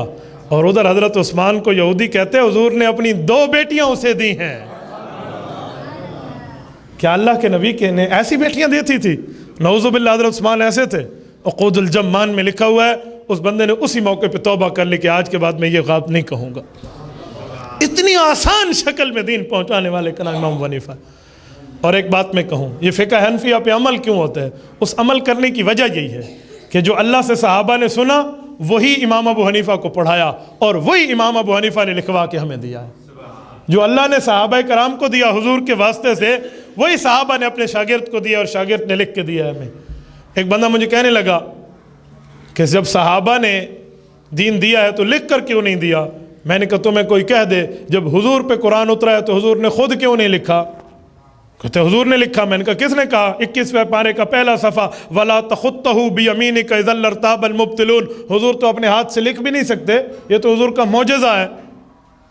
اور ادھر حضرت عثمان کو یہودی کہتے ہیں، حضور نے اپنی 2 بیٹیاں اسے دی ہیں۔ کیا اللہ کے نبی کے نے ایسی بیٹیاں دیتی تھی؟ نعوذ باللہ حضرت عثمان ایسے تھے۔ عقود الجمان میں لکھا ہوا ہے اس بندے نے اسی موقع پہ توبہ کر لی کہ آج کے بعد میں یہ غلط نہیں کہوں گا۔ اتنی آسان شکل میں دین پہنچانے والے کا نام امام حنیفہ۔ اور ایک بات میں کہوں، یہ فقہ حنفیہ پہ عمل کیوں ہوتا ہے؟ اس عمل کرنے کی وجہ یہی ہے کہ جو اللہ سے صحابہ نے سنا وہی امام ابو حنیفہ کو پڑھایا، اور وہی امام ابو حنیفہ نے لکھوا کے ہمیں دیا ہے۔ جو اللہ نے صحابہ کرام کو دیا حضور کے واسطے سے، وہی صحابہ نے اپنے شاگرد کو دیا، اور شاگرد نے لکھ کے دیا ہے ہمیں۔ ایک بندہ مجھے کہنے لگا کہ جب صحابہ نے دین دیا ہے تو لکھ کر کیوں نہیں دیا؟ میں نے کہا تمہیں کوئی کہہ دے جب حضور پہ قرآن اترا ہے تو حضور نے خود کیوں نہیں لکھا؟ کہتے حضور نے لکھا۔ میں نے کہا کس نے کہا؟ 21ویں پارے کا پہلا صفحہ، وَلَا تَخُطَّهُ بِيَمِينِكَ إِذًا لَارْتَابَ الْمُبْطِلُونَ۔ حضور تو اپنے ہاتھ سے لکھ بھی نہیں سکتے، یہ تو حضور کا معجزہ ہے۔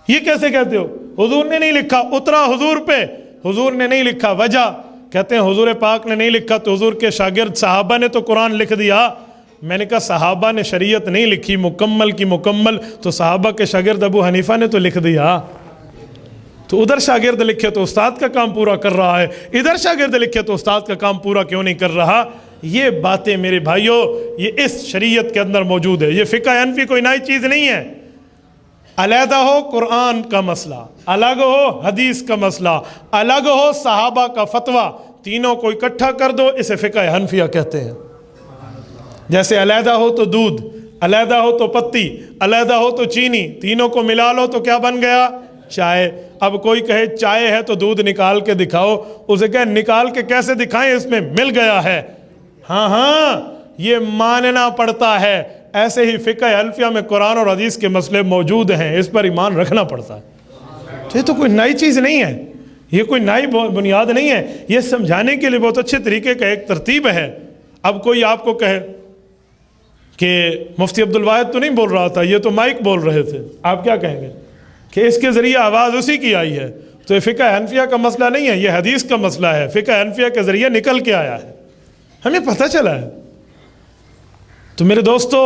یہ کیسے کہتے ہو؟ حضور نے نہیں لکھا، اترا حضور پہ، حضور نے نہیں لکھا۔ وجہ کہتے ہیں حضور پاک نے نہیں لکھا تو حضور کے شاگرد صحابہ نے تو قرآن لکھ دیا۔ میں نے کہا صحابہ نے شریعت نہیں لکھی مکمل کی مکمل، تو صحابہ کے شاگرد ابو حنیفہ نے تو لکھ دیا۔ تو ادھر شاگرد لکھے تو استاد کا کام پورا کر رہا ہے، ادھر شاگرد لکھے تو استاد کا کام پورا کیوں نہیں کر رہا؟ یہ باتیں میرے بھائیوں یہ اس شریعت کے اندر موجود ہے۔ یہ فقہ حنفی کوئی نئی چیز نہیں ہے۔ علیحدہ ہو قرآن کا مسئلہ، الگ ہو حدیث کا مسئلہ، الگ ہو صحابہ کا فتویٰ، تینوں کو اکٹھا کر دو، اسے فقہ حنفیہ کہتے ہیں۔ جیسے علیحدہ ہو تو دودھ، علیحدہ ہو تو پتی، علیحدہ ہو تو چینی، تینوں کو ملا لو تو کیا بن گیا؟ چائے۔ اب کوئی کہے چائے ہے تو دودھ نکال کے دکھاؤ، اسے کہے نکال کے کیسے دکھائیں، اس میں مل گیا ہے۔ ہاں یہ ماننا پڑتا ہے۔ ایسے ہی فقہ حنفیہ میں قرآن اور حدیث کے مسئلے موجود ہیں، اس پر ایمان رکھنا پڑتا ہے۔ یہ تو کوئی نئی چیز نہیں ہے، یہ کوئی نئی بنیاد نہیں ہے، یہ سمجھانے کے لیے بہت اچھے طریقے کا ایک ترتیب ہے۔ اب کوئی آپ کو کہے کہ مفتی عبدالواحد تو نہیں بول رہا تھا، یہ تو مائک بول رہے تھے، آپ کیا کہیں گے؟ کہ اس کے ذریعے آواز اسی کی آئی ہے۔ تو یہ فقہ حنفیہ کا مسئلہ نہیں ہے، یہ حدیث کا مسئلہ ہے، فقہ حنفیہ کے ذریعے نکل کے آیا ہے، ہمیں پتہ چلا ہے۔ تو میرے دوستو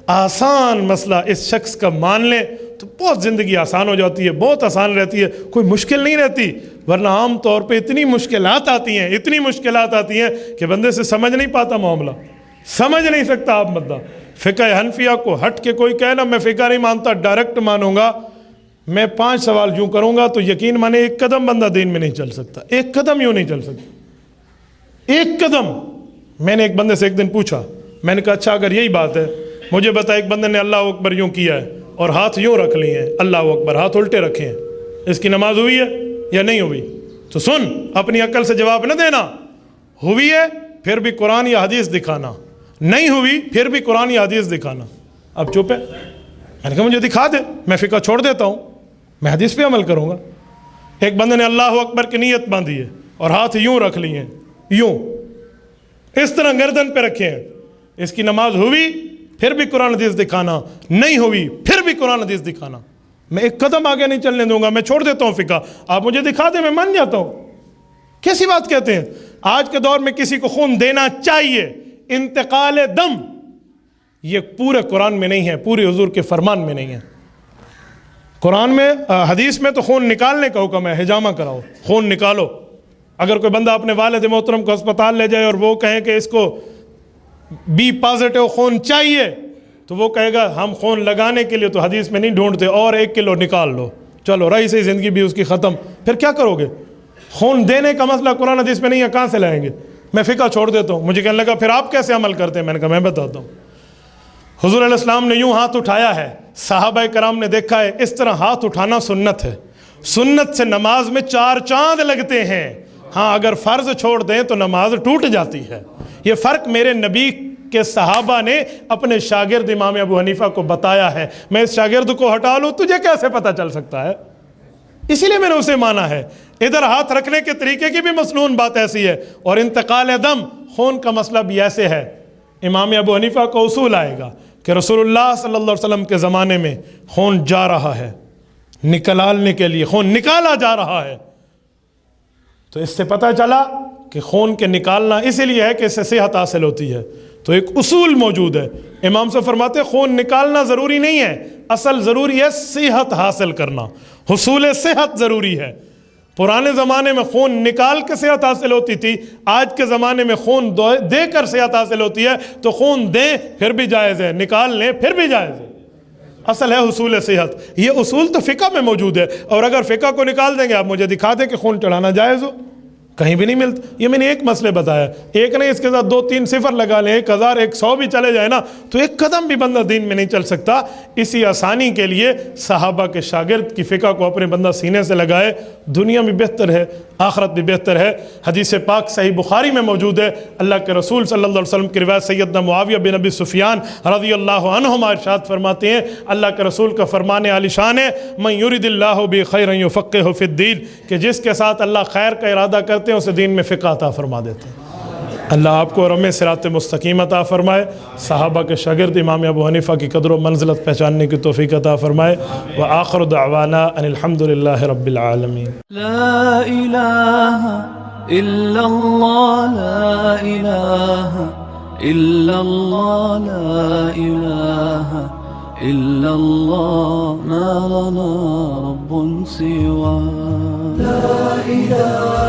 آسان مسئلہ اس شخص کا مان لیں تو بہت زندگی آسان ہو جاتی ہے، بہت آسان رہتی ہے، کوئی مشکل نہیں رہتی۔ ورنہ عام طور پہ اتنی مشکلات آتی ہیں، اتنی مشکلات آتی ہیں کہ بندے سے سمجھ نہیں پاتا معاملہ، سمجھ نہیں سکتا آپ مدہ۔ فقہ حنفیہ کو ہٹ کے کوئی کہے نا میں فقہ نہیں مانتا ڈائریکٹ مانوں گا، میں 5 سوال یوں کروں گا تو یقین مانے ایک قدم بندہ دین میں نہیں چل سکتا، ایک قدم یوں نہیں چل سکتا، ایک قدم۔ میں نے ایک بندے سے ایک دن پوچھا، میں نے کہا اچھا اگر یہی بات ہے مجھے بتا، ایک بندے نے اللہ اکبر یوں کیا ہے اور ہاتھ یوں رکھ لیے ہیں، اللہ اکبر ہاتھ الٹے رکھے ہیں، اس کی نماز ہوئی ہے یا نہیں ہوئی؟ تو سن، اپنی عقل سے جواب نہ دینا، ہوئی ہے پھر بھی قرآن یا حدیث دکھانا، نہیں ہوئی پھر بھی قرآن یا حدیث دکھانا۔ اب چپ ہے؟ میں نے کہا مجھے دکھا دے، میں فقہ چھوڑ دیتا ہوں، میں حدیث پہ عمل کروں گا۔ ایک بندے نے اللہ اکبر کی نیت باندھی ہے اور ہاتھ یوں رکھ لیے ہیں، یوں اس طرح گردن پہ رکھے ہیں، اس کی نماز ہوئی پھر بھی قرآن حدیث دکھانا، نہیں ہوئی پھر بھی قرآن حدیث دکھانا۔ میں ایک قدم آگے نہیں چلنے دوں گا، میں چھوڑ دیتا ہوں فقہ، آپ مجھے دکھا دیں میں مان جاتا ہوں۔ کیسی بات کہتے ہیں؟ آج کے دور میں کسی کو خون دینا چاہیے، انتقال دم، یہ پورے قرآن میں نہیں ہے، پورے حضور کے فرمان میں نہیں ہے۔ قرآن میں حدیث میں تو خون نکالنے کا حکم ہے، حجامہ کراؤ، خون نکالو۔ اگر کوئی بندہ اپنے والد محترم کو اسپتال لے جائے اور وہ کہیں کہ اس کو بی پازیٹیو خون چاہیے، تو وہ کہے گا ہم خون لگانے کے لیے تو حدیث میں نہیں ڈھونڈتے، اور 1 کلو نکال لو، چلو رہی سی زندگی بھی اس کی ختم۔ پھر کیا کرو گے؟ خون دینے کا مسئلہ قرآن حدیث میں نہیں ہے، کہاں سے لائیں گے؟ میں فقہ چھوڑ دیتا ہوں۔ مجھے کہنے لگا پھر آپ کیسے عمل کرتے ہیں؟ میں نے کہا میں بتاتا ہوں۔ حضور علیہ السلام نے یوں ہاتھ اٹھایا ہے، صحابہ کرام نے دیکھا ہے، اس طرح ہاتھ اٹھانا سنت ہے۔ سنت سے نماز میں 4 چاند لگتے ہیں، ہاں اگر فرض چھوڑ دیں تو نماز ٹوٹ جاتی ہے۔ یہ فرق میرے نبی کے صحابہ نے اپنے شاگرد امام ابو حنیفہ کو بتایا ہے۔ میں اس شاگرد کو ہٹا لوں، تجھے کیسے پتہ چل سکتا ہے؟ اسی لیے میں نے اسے مانا ہے۔ ادھر ہاتھ رکھنے کے طریقے کی بھی مسنون بات ایسی ہے، اور انتقال دم خون کا مسئلہ بھی ایسے ہے۔ امام ابو حنیفہ کو اصول آئے گا کہ رسول اللہ صلی اللہ علیہ وسلم کے زمانے میں خون جا رہا ہے، نکالنے کے لیے خون نکالا جا رہا ہے، تو اس سے پتہ چلا کہ خون کے نکالنا اسی لیے ہے کہ اس سے صحت حاصل ہوتی ہے۔ تو ایک اصول موجود ہے۔ امام سے فرماتے ہیں خون نکالنا ضروری نہیں ہے، اصل ضروری ہے صحت حاصل کرنا، حصول صحت ضروری ہے۔ پرانے زمانے میں خون نکال کے صحت حاصل ہوتی تھی، آج کے زمانے میں خون دے کر صحت حاصل ہوتی ہے۔ تو خون دیں پھر بھی جائز ہے، نکال لیں پھر بھی جائز ہے۔ اصل ہے حصول صحت۔ یہ اصول تو فقہ میں موجود ہے، اور اگر فقہ کو نکال دیں گے، آپ مجھے دکھا دیں کہ خون چڑھانا جائز ہو، کہیں بھی نہیں ملتا۔ یہ میں نے ایک مسئلے بتایا، ایک نہیں، اس کے ساتھ 2-3 صفر لگا لیں، 1000 100 بھی چلے جائے نا، تو ایک قدم بھی بندہ دین میں نہیں چل سکتا۔ اسی آسانی کے لیے صحابہ کے شاگرد کی فقہ کو اپنے بندہ سینے سے لگائے، دنیا بھی بہتر ہے، آخرت بھی بہتر ہے۔ حدیث پاک صحیح بخاری میں موجود ہے، اللہ کے رسول صلی اللہ علیہ وسلم کی روایت سیدنا معاویہ بن ابی سفیان رضی اللہ عنہما ارشاد فرماتے ہیں، اللہ کے رسول کا فرمان عالی شان ہے، من یرد اللہ بہ خیرا یفقہہ فی الدین، کہ جس کے ساتھ اللہ خیر کا ارادہ کرتے ہیں اسے دین میں فقہ عطا فرما دیتے ہیں۔ اللہ آپ کو رم صراط مستقیم عطا فرمائے، صحابہ کے شاگرد امام ابو حنیفہ کی قدر و منزلت پہچاننے کی توفیق عطا فرمائے۔ وآخر دعوانا ان الحمد للہ رب العالمین۔ لا الہ الا اللہ، لا الہ الا اللہ، لا الہ الا اللہ، ما لنا رب سوا۔ لا الہ